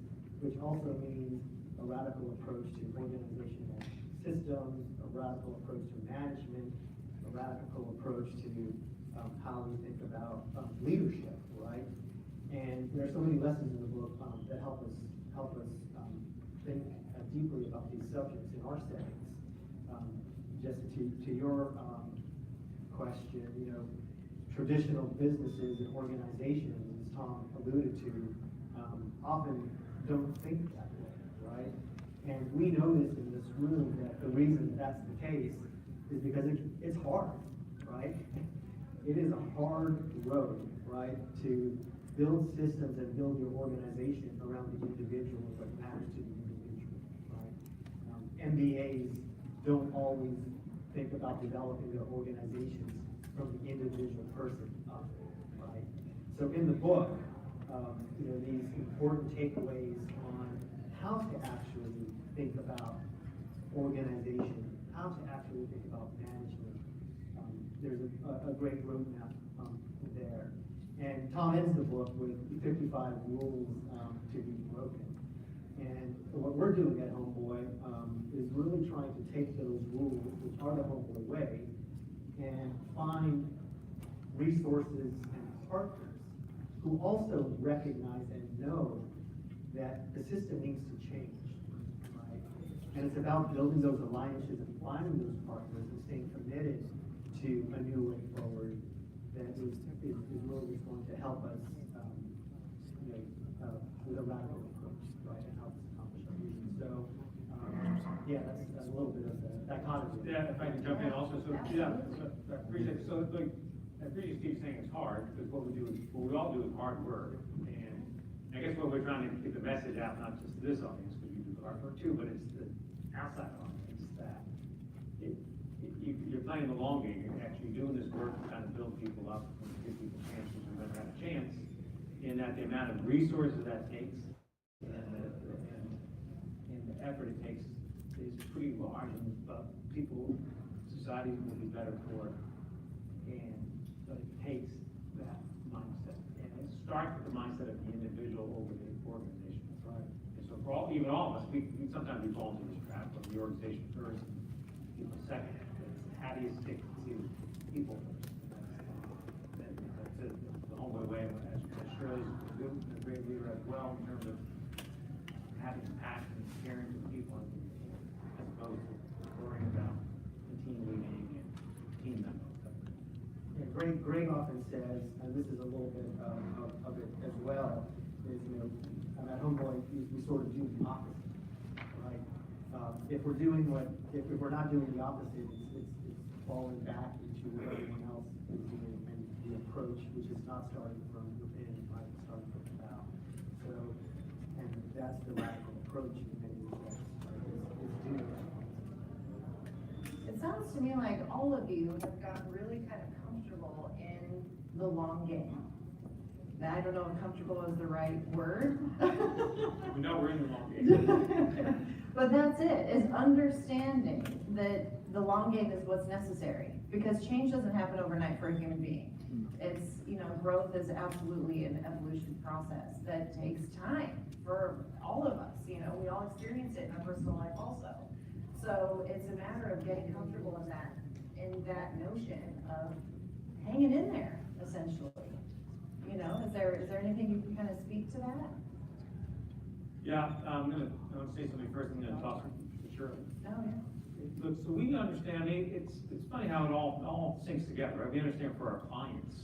which also means a radical approach to organizational systems, a radical approach to management, a radical approach to how we think about leadership, right? And there are so many lessons in the book that help us think deeply about these subjects in our settings. Just to your question, traditional businesses and organizations, as Tom alluded to, often don't think that way, right? And we know this in this room, that the reason that's the case is because it's hard, right? It is a hard road, right, to build systems and build your organization around the individual and what matters to the individual, right? MBAs don't always think about developing their organizations from the individual person up, right? So in the book, these important takeaways on how to actually think about organization, how to actually think about management. There's a great roadmap there. And Tom ends the book with 55 rules to be broken. And what we're doing at Homeboy is really trying to take those rules, which are the Homeboy Way, and find resources and partners who also recognize and know that the system needs to change, right? And it's about building those alliances and finding those partners and staying committed to a new way forward that is really going to help us, with a radical approach, right, and help us accomplish our vision. So, that's a little bit of the dichotomy. Yeah, if I can jump in also, so, yeah, so, I appreciate it. So, like, I really keep saying it's hard, because what we all do is hard work, and I guess what we're trying to get the message out, not just to this audience, because we do hard work too, but it's the outside audience, that you're playing the long game, you're actually doing this work to kind of build people up, and give people chances who never had a chance, and that the amount of resources that takes, and the effort it takes is pretty large, and society will be better for it, but it takes that mindset, and it starts with the mindset of the individual over the organization. That's right. And so for even all of us, we sometimes we fall into this trap of the organization first, people second. How do you stick to people first? That's the Homeboy Way, as Shirley's a great leader as well, in terms of having passion and caring for people, as opposed to worrying about the team leading and team members. Yeah, Greg often says, and this is a little bit of it as well, is, at Homeboy, we sort of do the opposite, right? If we're not doing the opposite, it's falling back into what everyone else is doing, and the approach, which is not starting from within, right, starting from without. So, and that's the radical approach in many respects, right, is doing that. It sounds to me like all of you have gotten really kind of comfortable in the long game. Now, I don't know if comfortable is the right word. We know we're in the long game. But that's it, is understanding that the long game is what's necessary, because change doesn't happen overnight for a human being. It's, growth is absolutely an evolution process that takes time for all of us, we all experience it in our personal life also. So it's a matter of getting comfortable in that notion of hanging in there, essentially. Is there anything you can kind of speak to that? Yeah, I'm gonna say something first, I'm gonna toss it to Shirley. Oh, yeah. Look, so we understand, it's funny how it all syncs together, right? We understand for our clients,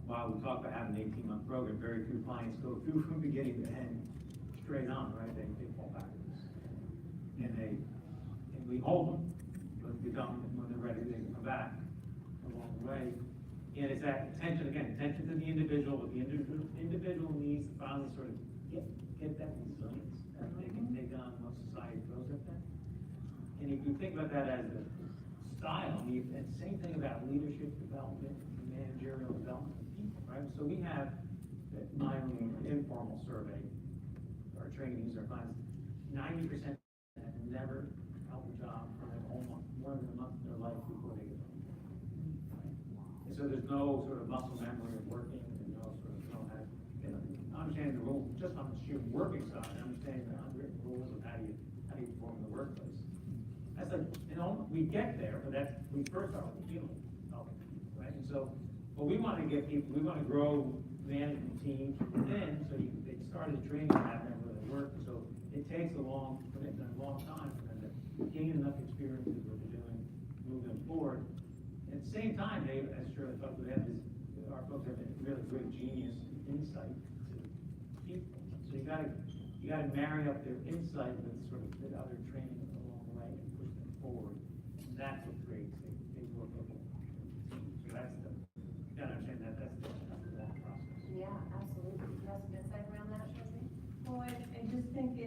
while we talk about having an 18-month program, very few clients go through from beginning to end straight on, right? They fall backwards. And we hold them, but we don't, when they're ready, they can come back along the way. And it's that attention to the individual, what the individual needs to finally sort of get that resilience that they can take on what society throws at them. And if you think about that as a style, and same thing about leadership development, managerial development of people, right? So we have my own informal survey, our trainees, our clients, 90% have never held a job for more than a month in their life before they get home. Right? And so there's no sort of muscle memory of working, and no sort of understanding the rules, just on the sheer working side, understanding the unwritten rules of how do you perform in the workplace. That's we get there, but we first start with the feeling of it, right? And so, what we want to get people, we want to grow management teams within, so they started training to have them really work. So it takes a long commitment, a long time for them to gain enough experience with what they're doing, move them forward. At the same time, as Shirley talked about, our folks have a really great genius insight to people. So you gotta marry up their insight with sort of the other training along the way and push them forward. And that's what creates a workable team. So you gotta understand that's the long process. Yeah, absolutely. You have some insight around that, Shirley? Well, I just think we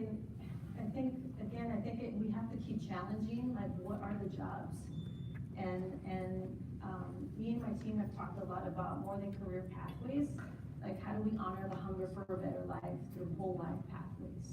have to keep challenging, like, what are the jobs? And me and my team have talked a lot about more than career pathways, like how do we honor the hunger for a better life through whole life pathways?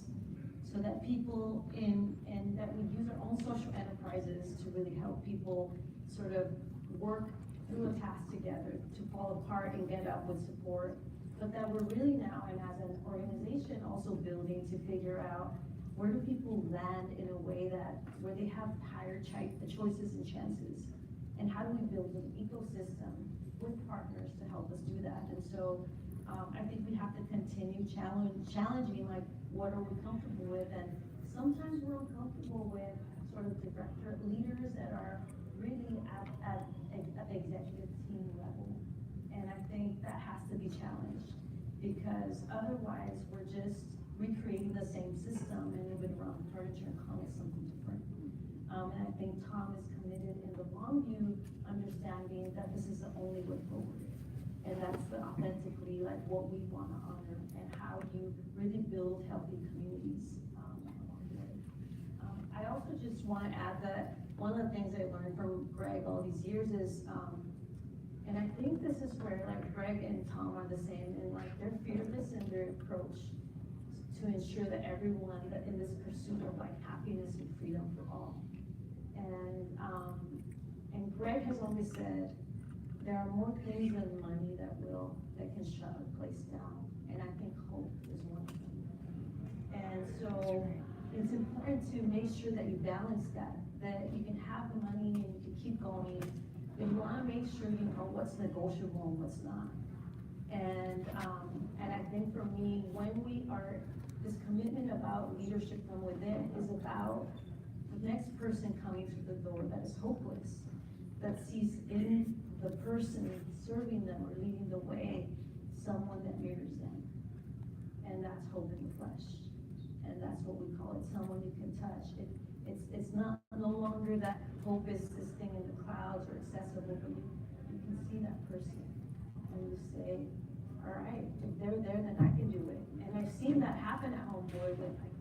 So that people and that we use our own social enterprises to really help people sort of work through a task together, to fall apart and get up with support. But that we're really now, and as an organization, also building to figure out where do people land in a way where they have higher choices and chances, and how do we build an ecosystem with partners to help us do that? And so I think we have to continue challenging, like, what are we comfortable with? And sometimes we're uncomfortable with sort of director leaders that are really at the executive team level. And I think that has to be challenged, because otherwise we're just recreating the same system and moving around the furniture and calling it something different. And I think Tom is committed in the long view, understanding that this is the only way forward. And that's the authentically like what we wanna honor and how you really build healthy communities, along the way. I also just wanna add that one of the things I learned from Greg all these years is, and I think this is where like Greg and Tom are the same, and like they're fearless in their approach to ensure that everyone that in this pursuit of like happiness and freedom for all. And Greg has always said, there are more things than money that can shut a place down, and I think hope is one of them. And so it's important to make sure that you balance that you can have the money and you can keep going, but you wanna make sure you know what's negotiable and what's not. And I think for me, when we are, this commitment about leadership from within is about the next person coming through the door that is hopeless, that sees in the person serving them or leading the way, someone that mirrors them. And that's hope in the flesh. And that's what we call it, someone you can touch. It's not no longer that hope is this thing in the clouds or accessible, but you can see that person. And you say, all right, if they're there, then I can do it. And I've seen that happen at Homeboy with like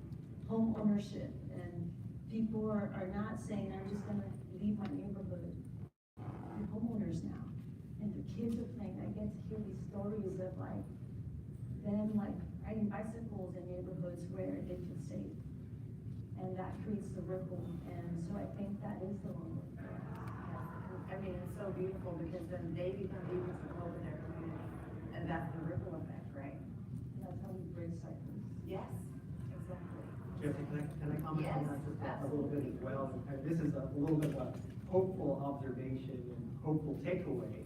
home ownership. And people are not saying, I'm just gonna leave my neighborhood. They're homeowners now, and the kids are playing. I get to hear these stories of like them like riding bicycles in neighborhoods where they feel safe, and that creates the ripple. And so I think that is the one. I mean, it's so beautiful because then they become agents of hope in their community, and that's the ripple effect, right? And that's how we break cycles. Yes, exactly. Jessie, can I comment on that just Yes, a little bit as well? And this is a little bit of a hopeful observation and hopeful takeaway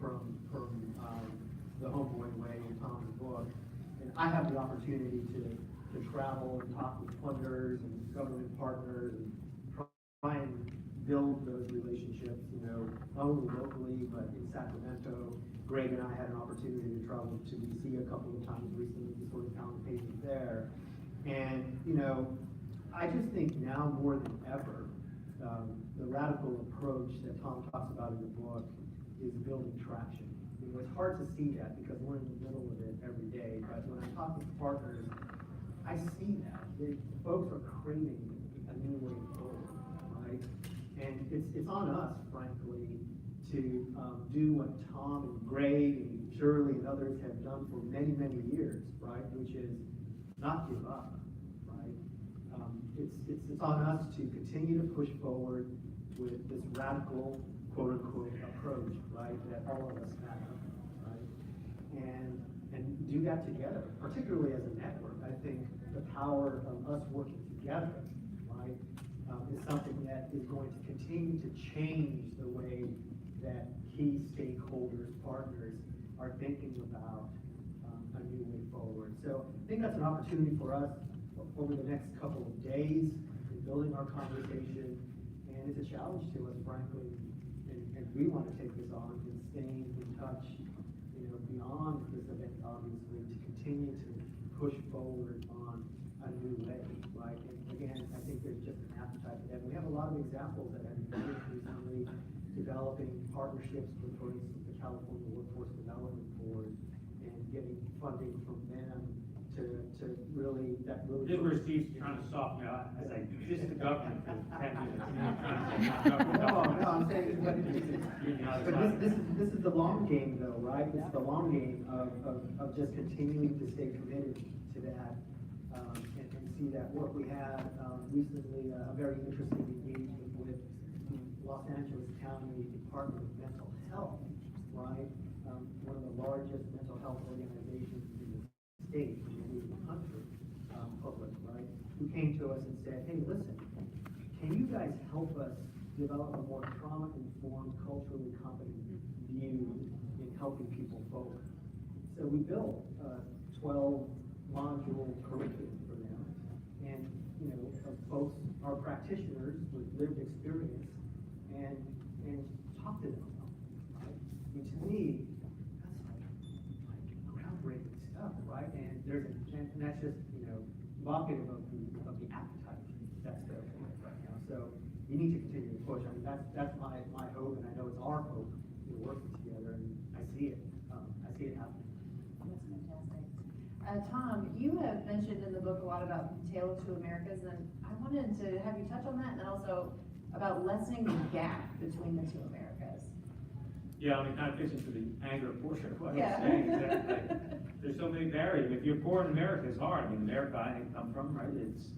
from the Homeboy Way and Tom's book. And I have the opportunity to travel and talk with funders and government partners and try and build those relationships, you know, not only locally, but in Sacramento. Greg and I had an opportunity to travel to DC a couple of times recently to sort of pound the pavement there. And, you know, I just think now more than ever, the radical approach that Tom talks about in the book is building traction. You know, it's hard to see that because we're in the middle of it every day, but when I talk with partners, I see that. Folks are craving a new way forward, right? And it's on us, frankly, to do what Tom and Greg and Shirley and others have done for many, many years, right? Which is not give up, right? It's on us to continue to push forward with this radical, quote unquote, approach, right? That all of us have, right? And do that together, particularly as a network. I think the power of us working together, right, is something that is going to continue to change the way that key stakeholders, partners are thinking about a new way forward. So I think that's an opportunity for us over the next couple of days in building our conversation, and it's a challenge to us, frankly, and we want to take this on and staying in touch, you know, beyond this event, obviously, to continue to push forward on a new way, right? And again, I think there's just an appetite for that. We have a lot of examples that have emerged recently, developing partnerships with, for instance, the California Workforce Development Board, and getting funding from them to really, that really. This is where Steve's trying to soften me out. I was like, this is the government for 10 minutes. No, I'm saying, but this is the long game though, right? It's the long game of just continuing to stay committed to that, and see that work. We had, recently, a very interesting engagement with Los Angeles County Department of Mental Health, right? One of the largest mental health organizations in the state, in the country, public, right? Who came to us and said, hey, listen, can you guys help us develop a more trauma-informed, culturally competent view in helping people forward? So we built a 12-module curriculum for them, and you know, folks are practitioners with lived experience, and talk to them, right? And to me, that's like groundbreaking stuff, right? And that's just, you know, evocative of the appetite that's there for it right now. So you need to continue to push. I mean, that's my hope, and I know it's our hope. We're working together, and I see it. mentioned in the book a lot about Tale of Two Americas, and I wanted to have you touch on that, and then also about lessening the gap between the two Americas. Yeah, I mean, kind of fits into the anger portion of what Yeah. I'm saying, is that, like, there's so many barriers. If you're poor in America, it's hard. I mean, America, I come from, right, it's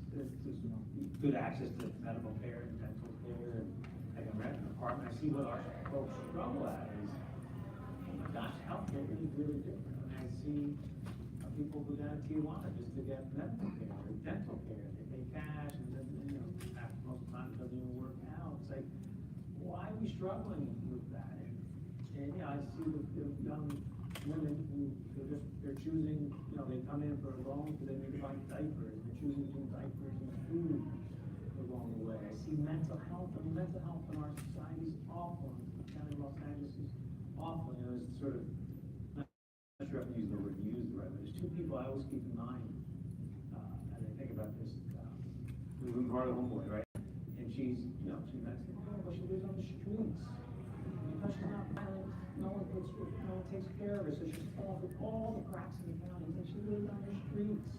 good access to medical care and dental care, and I can rent an apartment. I see what our folks struggle at is, oh my gosh, healthcare is really different. I mean, I see people go down to Tijuana just to get medical care or dental care. They pay cash, and then, most of the time it doesn't even work out. It's like, why are we struggling with that? And I see the young women who they're choosing, they come in for a loan because they need to buy diapers, they're choosing between diapers and food along the way. I see mental health in our society is awful. The county of Los Angeles is awful. It's sort of, I'm not sure if I use the word "use" the right way. There's two people I always keep in mind as I think about this. We were part of Homeboy, right? And she's Mexican, but she lives on the streets. Because she's not violent, no one takes care of her, so she's fallen through all the cracks in the county, and she lives on the streets.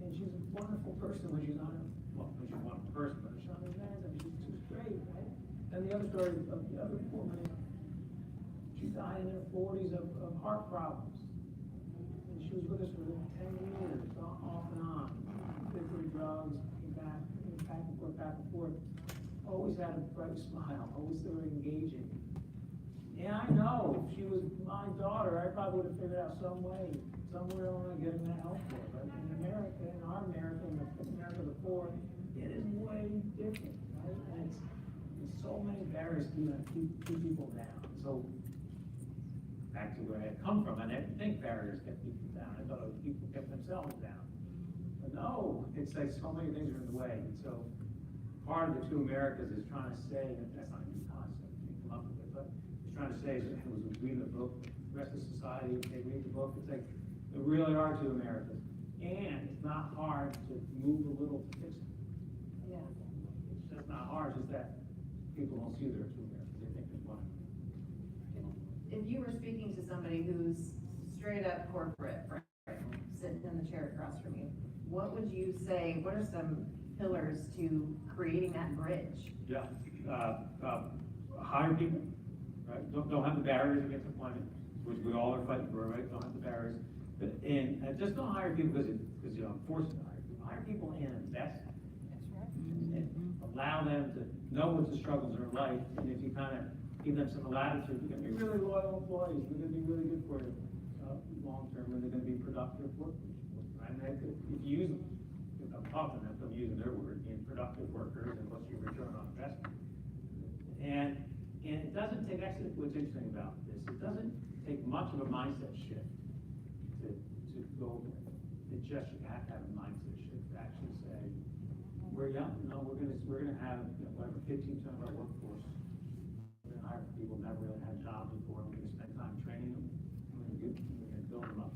And she's a wonderful person when she's on her, when she's a wonderful person, but she's on her meds, I mean, she's great, right? And the other story of the other woman, she died in her 40s of heart problems. And she was with us for 10 years, off and on. Did her drugs, came back and forth. Always had a bright smile, always very engaging. And I know if she was my daughter, I probably would have figured out some way, somewhere along getting that health care. But in America, in America the poor, it is way different, right? And it's so many barriers to keep people down. So back to where I had come from, I didn't think barriers kept people down. I thought people kept themselves down. But no, it's like so many things are in the way. And so part of the two Americas is trying to say, and that's not a new concept, you come up with it, but it's trying to say, as it was reading the book, the rest of society, they read the book, it's like, there really are two Americas. And it's not hard to move a little to fix it. Yeah. It's just not hard, it's just that people don't see there are two Americas, they think there's one. If you were speaking to somebody who's straight up corporate, right, sitting in the chair across from you, what would you say, what are some pillars to creating that bridge? Yeah, hire people, right? Don't have the barriers against employment, which we all are fighting for, right? Don't have the barriers, and just don't hire people because you're forced to hire people. Hire people and invest, and allow them to know what the struggles are in life, and if you kind of give them some latitude, you're going to be really loyal employees. They're going to be really good for you long term, and they're going to be productive workers. Right? And if you use them. I'm talking to them, I'm using their word, being productive workers, and what's your return on investment. And it doesn't take, actually, what's interesting about this, it doesn't take much of a mindset shift to go there. It just, you have to have a mindset shift to actually say, we're young, we're gonna have, whatever, 15% of our workforce, we're gonna hire people who never really had jobs before, we're gonna spend time training them, we're gonna build them up.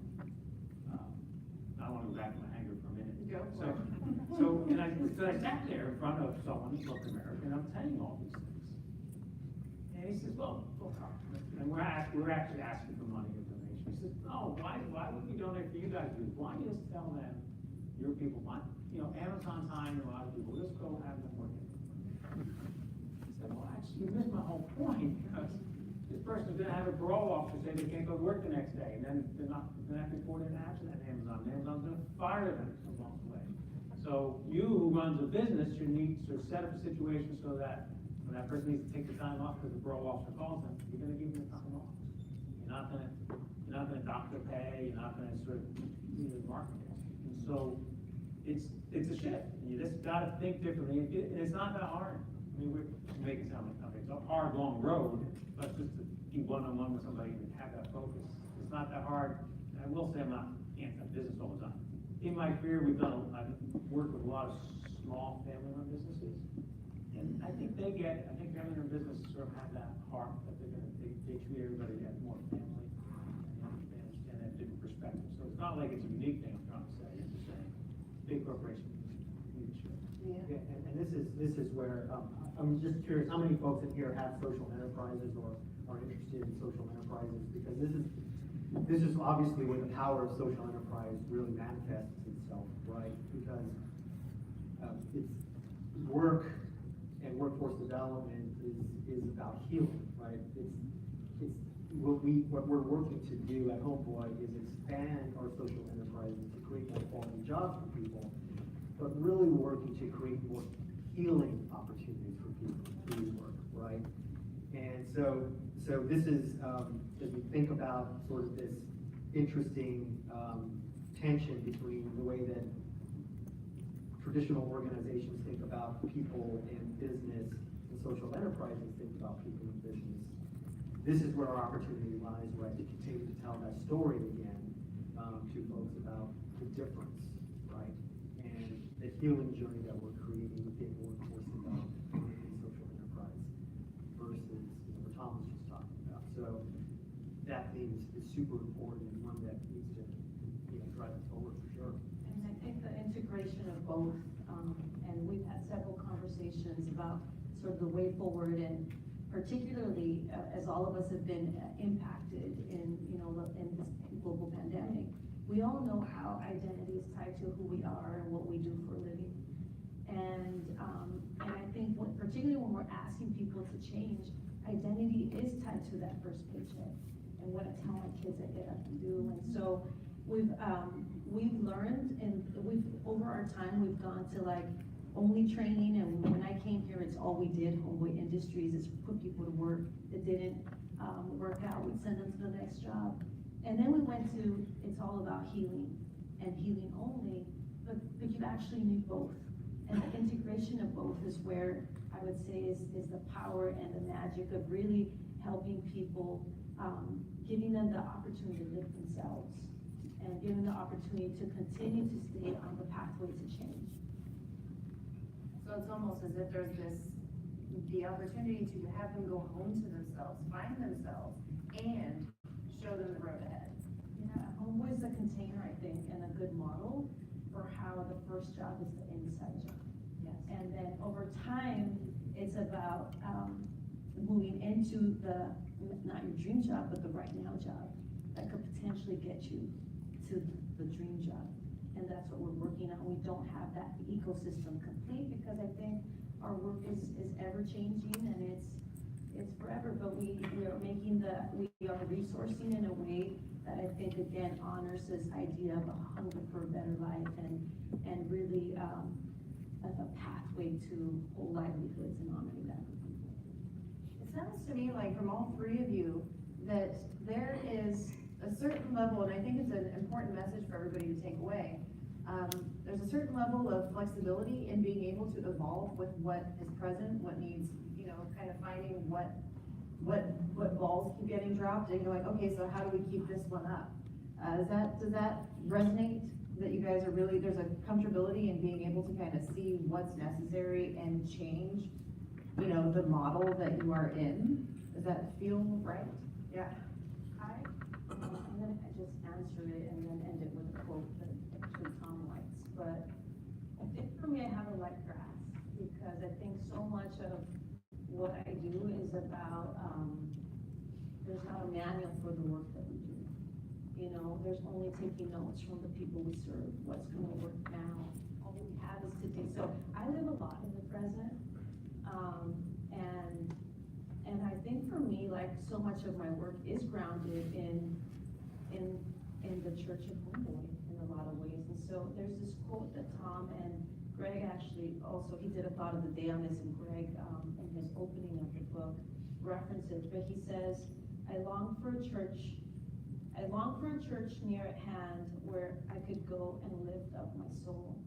I want to go back to my anger for a minute. And I sat there in front of someone who spoke American, and I'm telling all these things. And he says, well, and we're actually asking for money or donation. He says, no, why would we donate for you guys? Why don't you just tell them, your people, Amazon time, a lot of people, just go have them working. He said, well, actually, you missed my whole point, because this person's going to have a parole officer say they can't go to work the next day, and then they're not reporting an action at Amazon. Amazon's going to fire them along the way. So you, who runs a business, you need to set up a situation so that when that person needs to take the time off because the parole officer calls them, you're going to give them the time off. You're not going to doctor pay. You're not going to sort of market it. And so it's a shift. And you just got to think differently. And it's not that hard. I mean, we're making it sound like it's a hard, long road, but just to be one-on-one with somebody and have that focus, it's not that hard. And I will say I'm not anti-business all the time. In my career, I've worked with a lot of small family-run businesses, and I think family-run businesses sort of have that heart that they treat everybody as more family, and they understand that different perspective. So it's not like it's a unique thing I'm trying to say. It's just saying big corporation leadership. Yeah. And this is where I'm just curious, how many folks in here have social enterprises or are interested in social enterprises? Because this this is obviously where the power of social enterprise really manifests itself, right? Because it's work and workforce development is about healing, right? It's what we're working to do at Homeboy is expand our social enterprises to create more quality jobs for people, but really working to create more healing opportunities for people through work, right? And so this is, as we think about sort of this interesting tension between the way that traditional organizations think about people and business and social enterprises think about people and business. This is where our opportunity lies, right, to continue to tell that story again to folks about the difference, right, and the healing journey that we're creating within workforce development and social enterprise versus what Tom was just talking about. So that theme is super important and one that needs to drive it forward for sure. And I think the integration of both, and we've had several conversations about sort of the way forward, and particularly as all of us have been impacted in this global pandemic, we all know how identity is tied to who we are and what we do for a living. And I think particularly when we're asking people to change, identity is tied to that first paycheck and what I tell my kids I get up and do. And so we've learned, and over our time we've gone to like only training, and when I came here, it's all we did. Homeboy Industries is put people to work. It didn't work out, we'd send them to the next job. And then we went to, it's all about healing and healing only, but you actually need both. And the integration of both is where I would say is the power and the magic of really helping people, giving them the opportunity to live themselves and giving the opportunity to continue to stay on the pathway to change. So it's almost as if there's the opportunity to have them go home to themselves, find themselves, and show them the road ahead. Yeah, Homeboy is a container, I think, and a good model for how the first job is the inside job. Yes. And then over time, it's about moving into not your dream job, but the right now job that could potentially get you to the dream job. And that's what we're working on. We don't have that ecosystem complete because I think our work is ever changing and it's forever, but we are resourcing in a way that I think again honors this idea of a hunger for a better life and really a pathway to whole livelihoods and honoring that for people. It sounds to me like from all three of you that there is a certain level, and I think it's an important message for everybody to take away. There's a certain level of flexibility in being able to evolve with what is present, what needs, kind of finding what balls keep getting dropped, and you're like, okay, so how do we keep this one up? Does that resonate? That you guys are really, there's a comfortability in being able to kind of see what's necessary and change, the model that you are in? Does that feel right? Yeah. I'm gonna just answer it and then end it with a quote that actually Tom likes. But I think for me, I have a light grasp because I think so much of what I do is about, there's not a manual for the work that we do. There's only taking notes from the people we serve, what's gonna work now. All we have is today. So I live a lot in the present. And I think for me, like so much of my work is grounded in the Church of Homeboy in a lot of ways. And so there's this quote that Tom and Greg actually also, he did a thought of the day on this, and Greg in his opening of the book references, but he says, I long for a church near at hand where I could go and lift up my soul.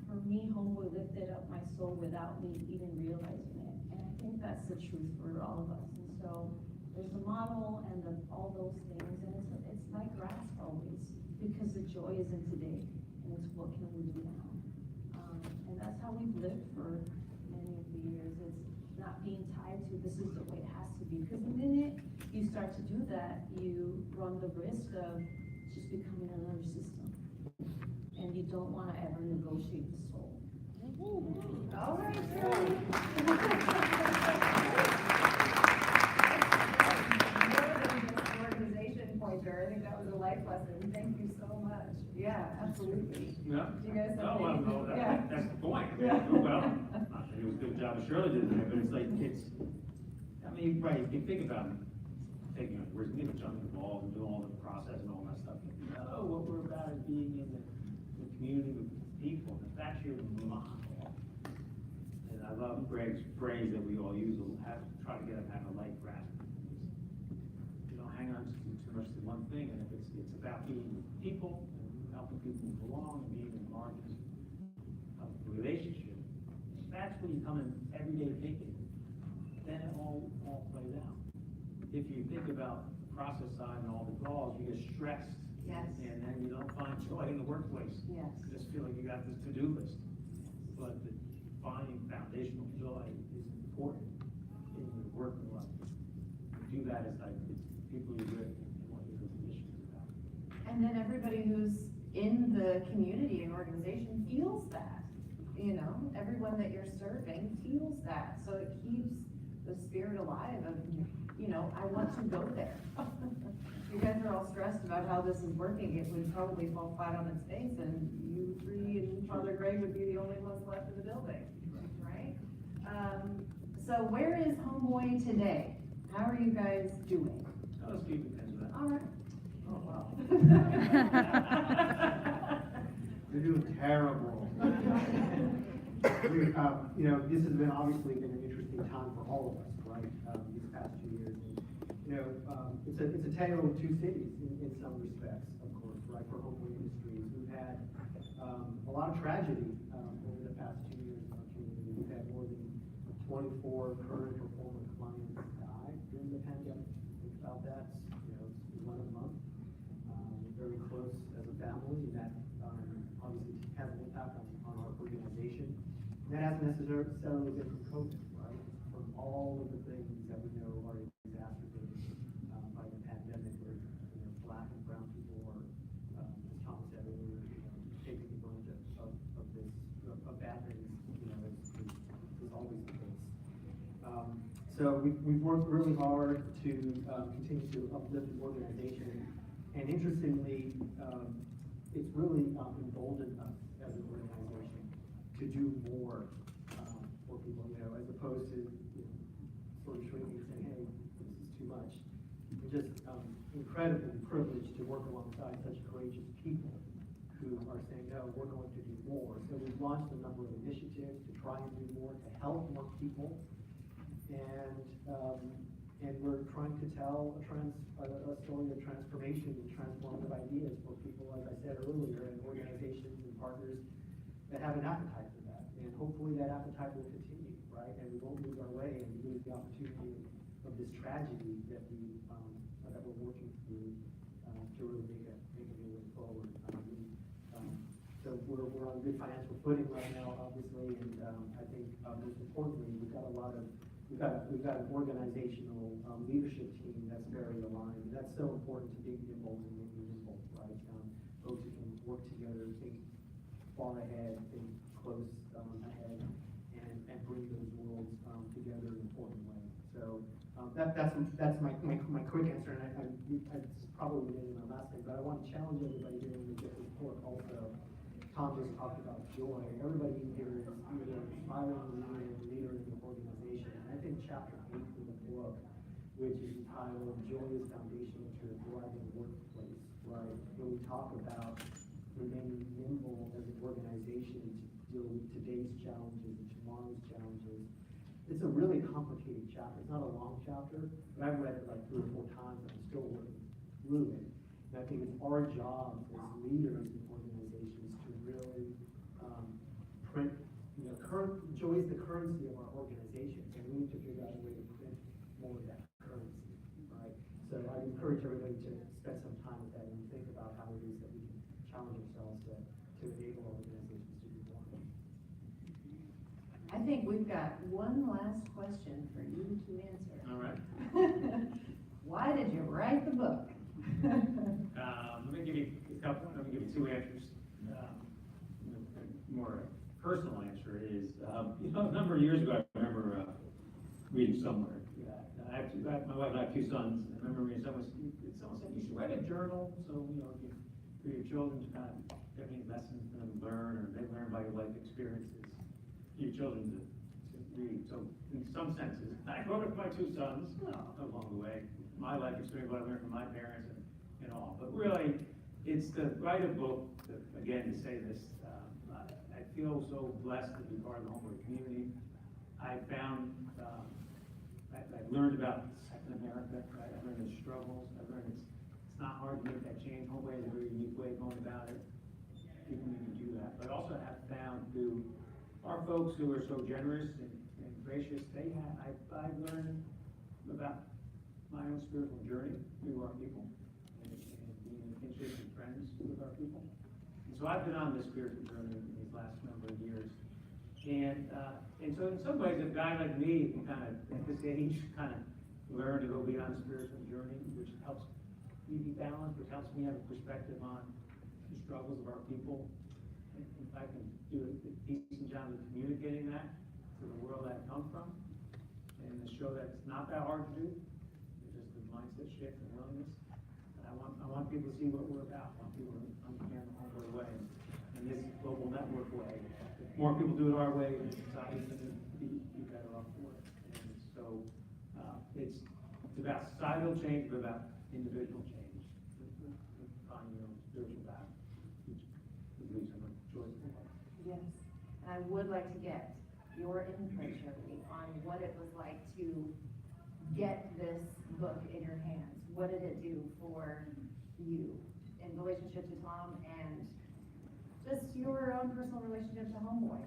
For me, Homeboy lifted up my soul without me even realizing it. And I think that's the truth for all of us. And so there's the model and all those things, and it's my grasp always, because the joy is in today, and it's what can we do now. And that's how we've lived for many of the years. It's not being tied to this is the way it has to be, because the minute you start to do that, you run the risk of just becoming another system, and you don't want to ever negotiate the soul. All right, Shirley. Organization Absolutely. No? Do you guys have No, well, anything? no, Yeah. that's the point. I mean, Yeah. well, I think it was a good job of Shirley did there, but it's like, I mean, right, you can think about taking, we're, jumping the ball and doing all the process and all that stuff. No, what we're about is being in the community with people, if that's your model. And I love Greg's phrase that we all use, try to get them have a light grasp. You don't hang on too much to one thing, and if it's about being with people, and helping people move along, and being in the margins of the relationship, that's when you come in everyday thinking, then it all plays out. If you think about the process side and all the goals, you get stressed. Yes. And then you don't find joy in the workplace. Yes. You just feel like you got this to-do list. But finding foundational joy is important in your working life. You do that as like it's people you're with and what your position is about. And then everybody who's in the community and organization feels that, you know, everyone that you're serving feels that. So it keeps the spirit alive of, you know, I want to go there. You guys are all stressed about how this is working, it would probably fall flat on its face, and you three and Father Greg would be the only ones left in the building, right? So where is Homeboy today? How are you guys doing? Oh, let's keep it as that. All right. Oh, wow. You're doing terrible. You know, this has been obviously been an interesting time for all of us, right? These past 2 years. And, you know, it's a tale of two cities in some respects, of course, right? For Homeboy Industries, we've had a lot of tragedy over the past 2 years in our community. We've had more than 24 current or former clients die during the pandemic. Think about that. You know, it's one a month. We're very close as a family, and that obviously has an impact on our organization. And that hasn't necessarily been from COVID, right? From all of the things that we know are exacerbated by the pandemic, where you know, Black and brown people are, as Tom said earlier, you know, taking advantage of this of bad things. You know, it's always the case. So we've worked really hard to continue to uplift the organization, and interestingly, it's really emboldened us as an organization to do more for people, you know, as opposed to, you know, sort of shrinking and saying, hey, this is too much. We're just incredibly privileged to work alongside such courageous people who are saying, no, we're going to do more. So we've launched a number of initiatives to try and do more, to help more people. And we're trying to tell a story of transformation and transformative ideas for people, as I said earlier, and organizations and partners that have an appetite for that. And hopefully that appetite will continue, right? And we won't lose our way and lose the opportunity of this tragedy that we're working through to really make a new way forward. So we're on good financial footing right now, obviously, and I think most importantly, we've got an organizational leadership team that's very aligned, and that's so important to being nimble and being nimble, right? Folks who can work together, think far ahead, think close ahead, and bring those worlds together in an important way. So that's my quick answer, and I probably didn't in my last thing, but I want to challenge everybody here when we get this report also. Tom just talked about joy. Everybody here is either an aspiring leader in the organization. And I think chapter 8 in the book, which is entitled Joy is Foundational to a Thriving Workplace, right? When we talk about remaining nimble as an organization to deal with today's challenges and tomorrow's challenges, it's a really complicated chapter. It's not a long chapter, but I've read it like 3 or 4 times and I'm still working through it. And I think it's our job as leaders in organizations to really print, you know, joy is the currency of our organizations, and we need to figure out a way to print more of that currency, right? So I encourage everybody to spend some time with that and think about how it is that we can challenge ourselves to enable organizations to do more. I think we've got one last question for you to answer. All right. Why did you write the book? Let me give you a couple. Let me give you 2 answers. More personal answer is, you know, a number of years ago, I remember reading somewhere. My wife and I have 2 sons. I remember reading someone said you should write a journal, so you know, for your children to kind of get any lessons for them to learn, or they learn by your life experiences, for your children to read. So in some senses, I wrote it for my two sons along the way, my life experience, what I learned from my parents and all. But really, it's to write a book, again, to say this, I feel so blessed to be part of the Homeboy community. I found, I learned about Second America, right? I learned the struggles, I learned it's not hard to make that change. Homeboy has a very unique way of going about it. People need to do that. But also have found through our folks who are so generous and gracious, I've learned about my own spiritual journey through our people and being in kinship and friends with our people. And so I've been on this spiritual journey in these last number of years. And so in some ways, a guy like me can kind of, at this age, kind of learn to go beyond the spiritual journey, which helps me be balanced, which helps me have a perspective on the struggles of our people. And if I can do a decent job of communicating that to the world that I come from, and to show that it's not that hard to do, it's just the mindset shift and willingness. And I want people to see what we're about. I want people to understand the Homeboy way and this global network way. If more people do it our way, society is going to be better off for it. And so it's about societal change, but about individual change. On your own spiritual path, which leads to a choice. Yes, and I would like to get your input, Shirley, on what it was like to get this book in your hands. What did it do for you in relationship to Tom and just your own personal relationship to Homeboy?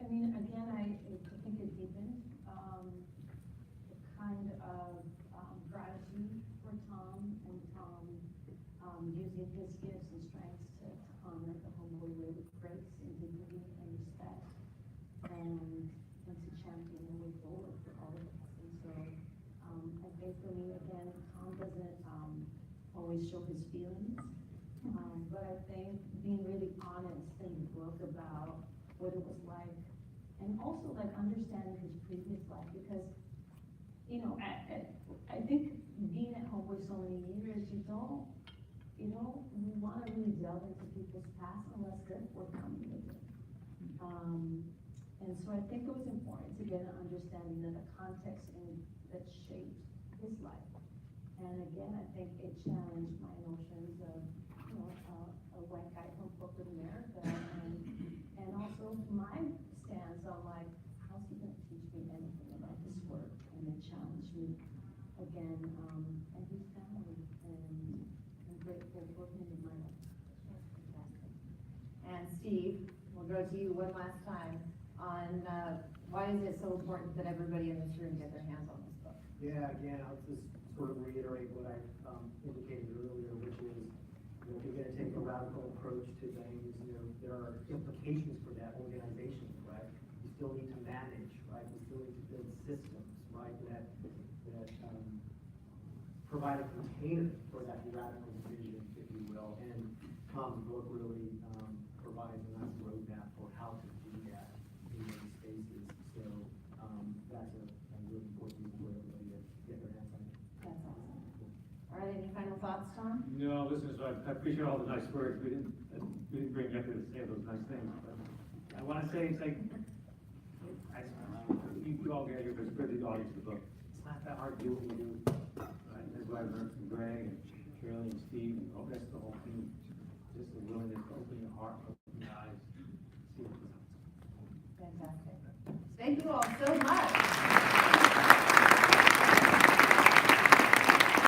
I mean, again, I think it deepened the kind of gratitude for Tom and Tom using his gifts and strengths to honor the Homeboy way with grace and dignity and respect, and to champion the way forward for all of us. And so I think for me, again, Tom doesn't always show his feelings, but I think being really honest in the book about what it was like, and also like understanding his previous life, because I think being at Homeboy so many years, we want to really delve into people's past unless they're forthcoming with it. And so I think it was important to get an understanding of the context that shaped his life. And again, I think it challenged my notions of, a white guy from corporate America, and also my stance on like, how's he gonna teach me anything about this work? And it challenged me again, and his family, and I'm grateful for him in my life. That's fantastic. And Steve, we'll go to you one last time on why is it so important that everybody in this room get their hands on this book? Yeah, again, I'll just sort of reiterate what I indicated earlier, which is, if you're gonna take a radical approach to things, there are implications for that organization, right? You still need to manage, right? You still need to build systems, right, that provide a container for that radical vision, if you will. And Tom's book really provides a nice roadmap for how to do that in those spaces. So that's a really important reason for everybody to get their hands on it. That's awesome. All right, any final thoughts, Tom? No, listen, I appreciate all the nice words. We didn't bring you up here to say those nice things, but I want to say, it's like, you all get here, but it's pretty audience of the book. It's not that hard to do what we do, right? That's why I learned from Greg and Shirley and Steve and all the rest of the whole team. Just the willingness to open your heart, open your eyes, see what's up. Fantastic. Thank you all so much.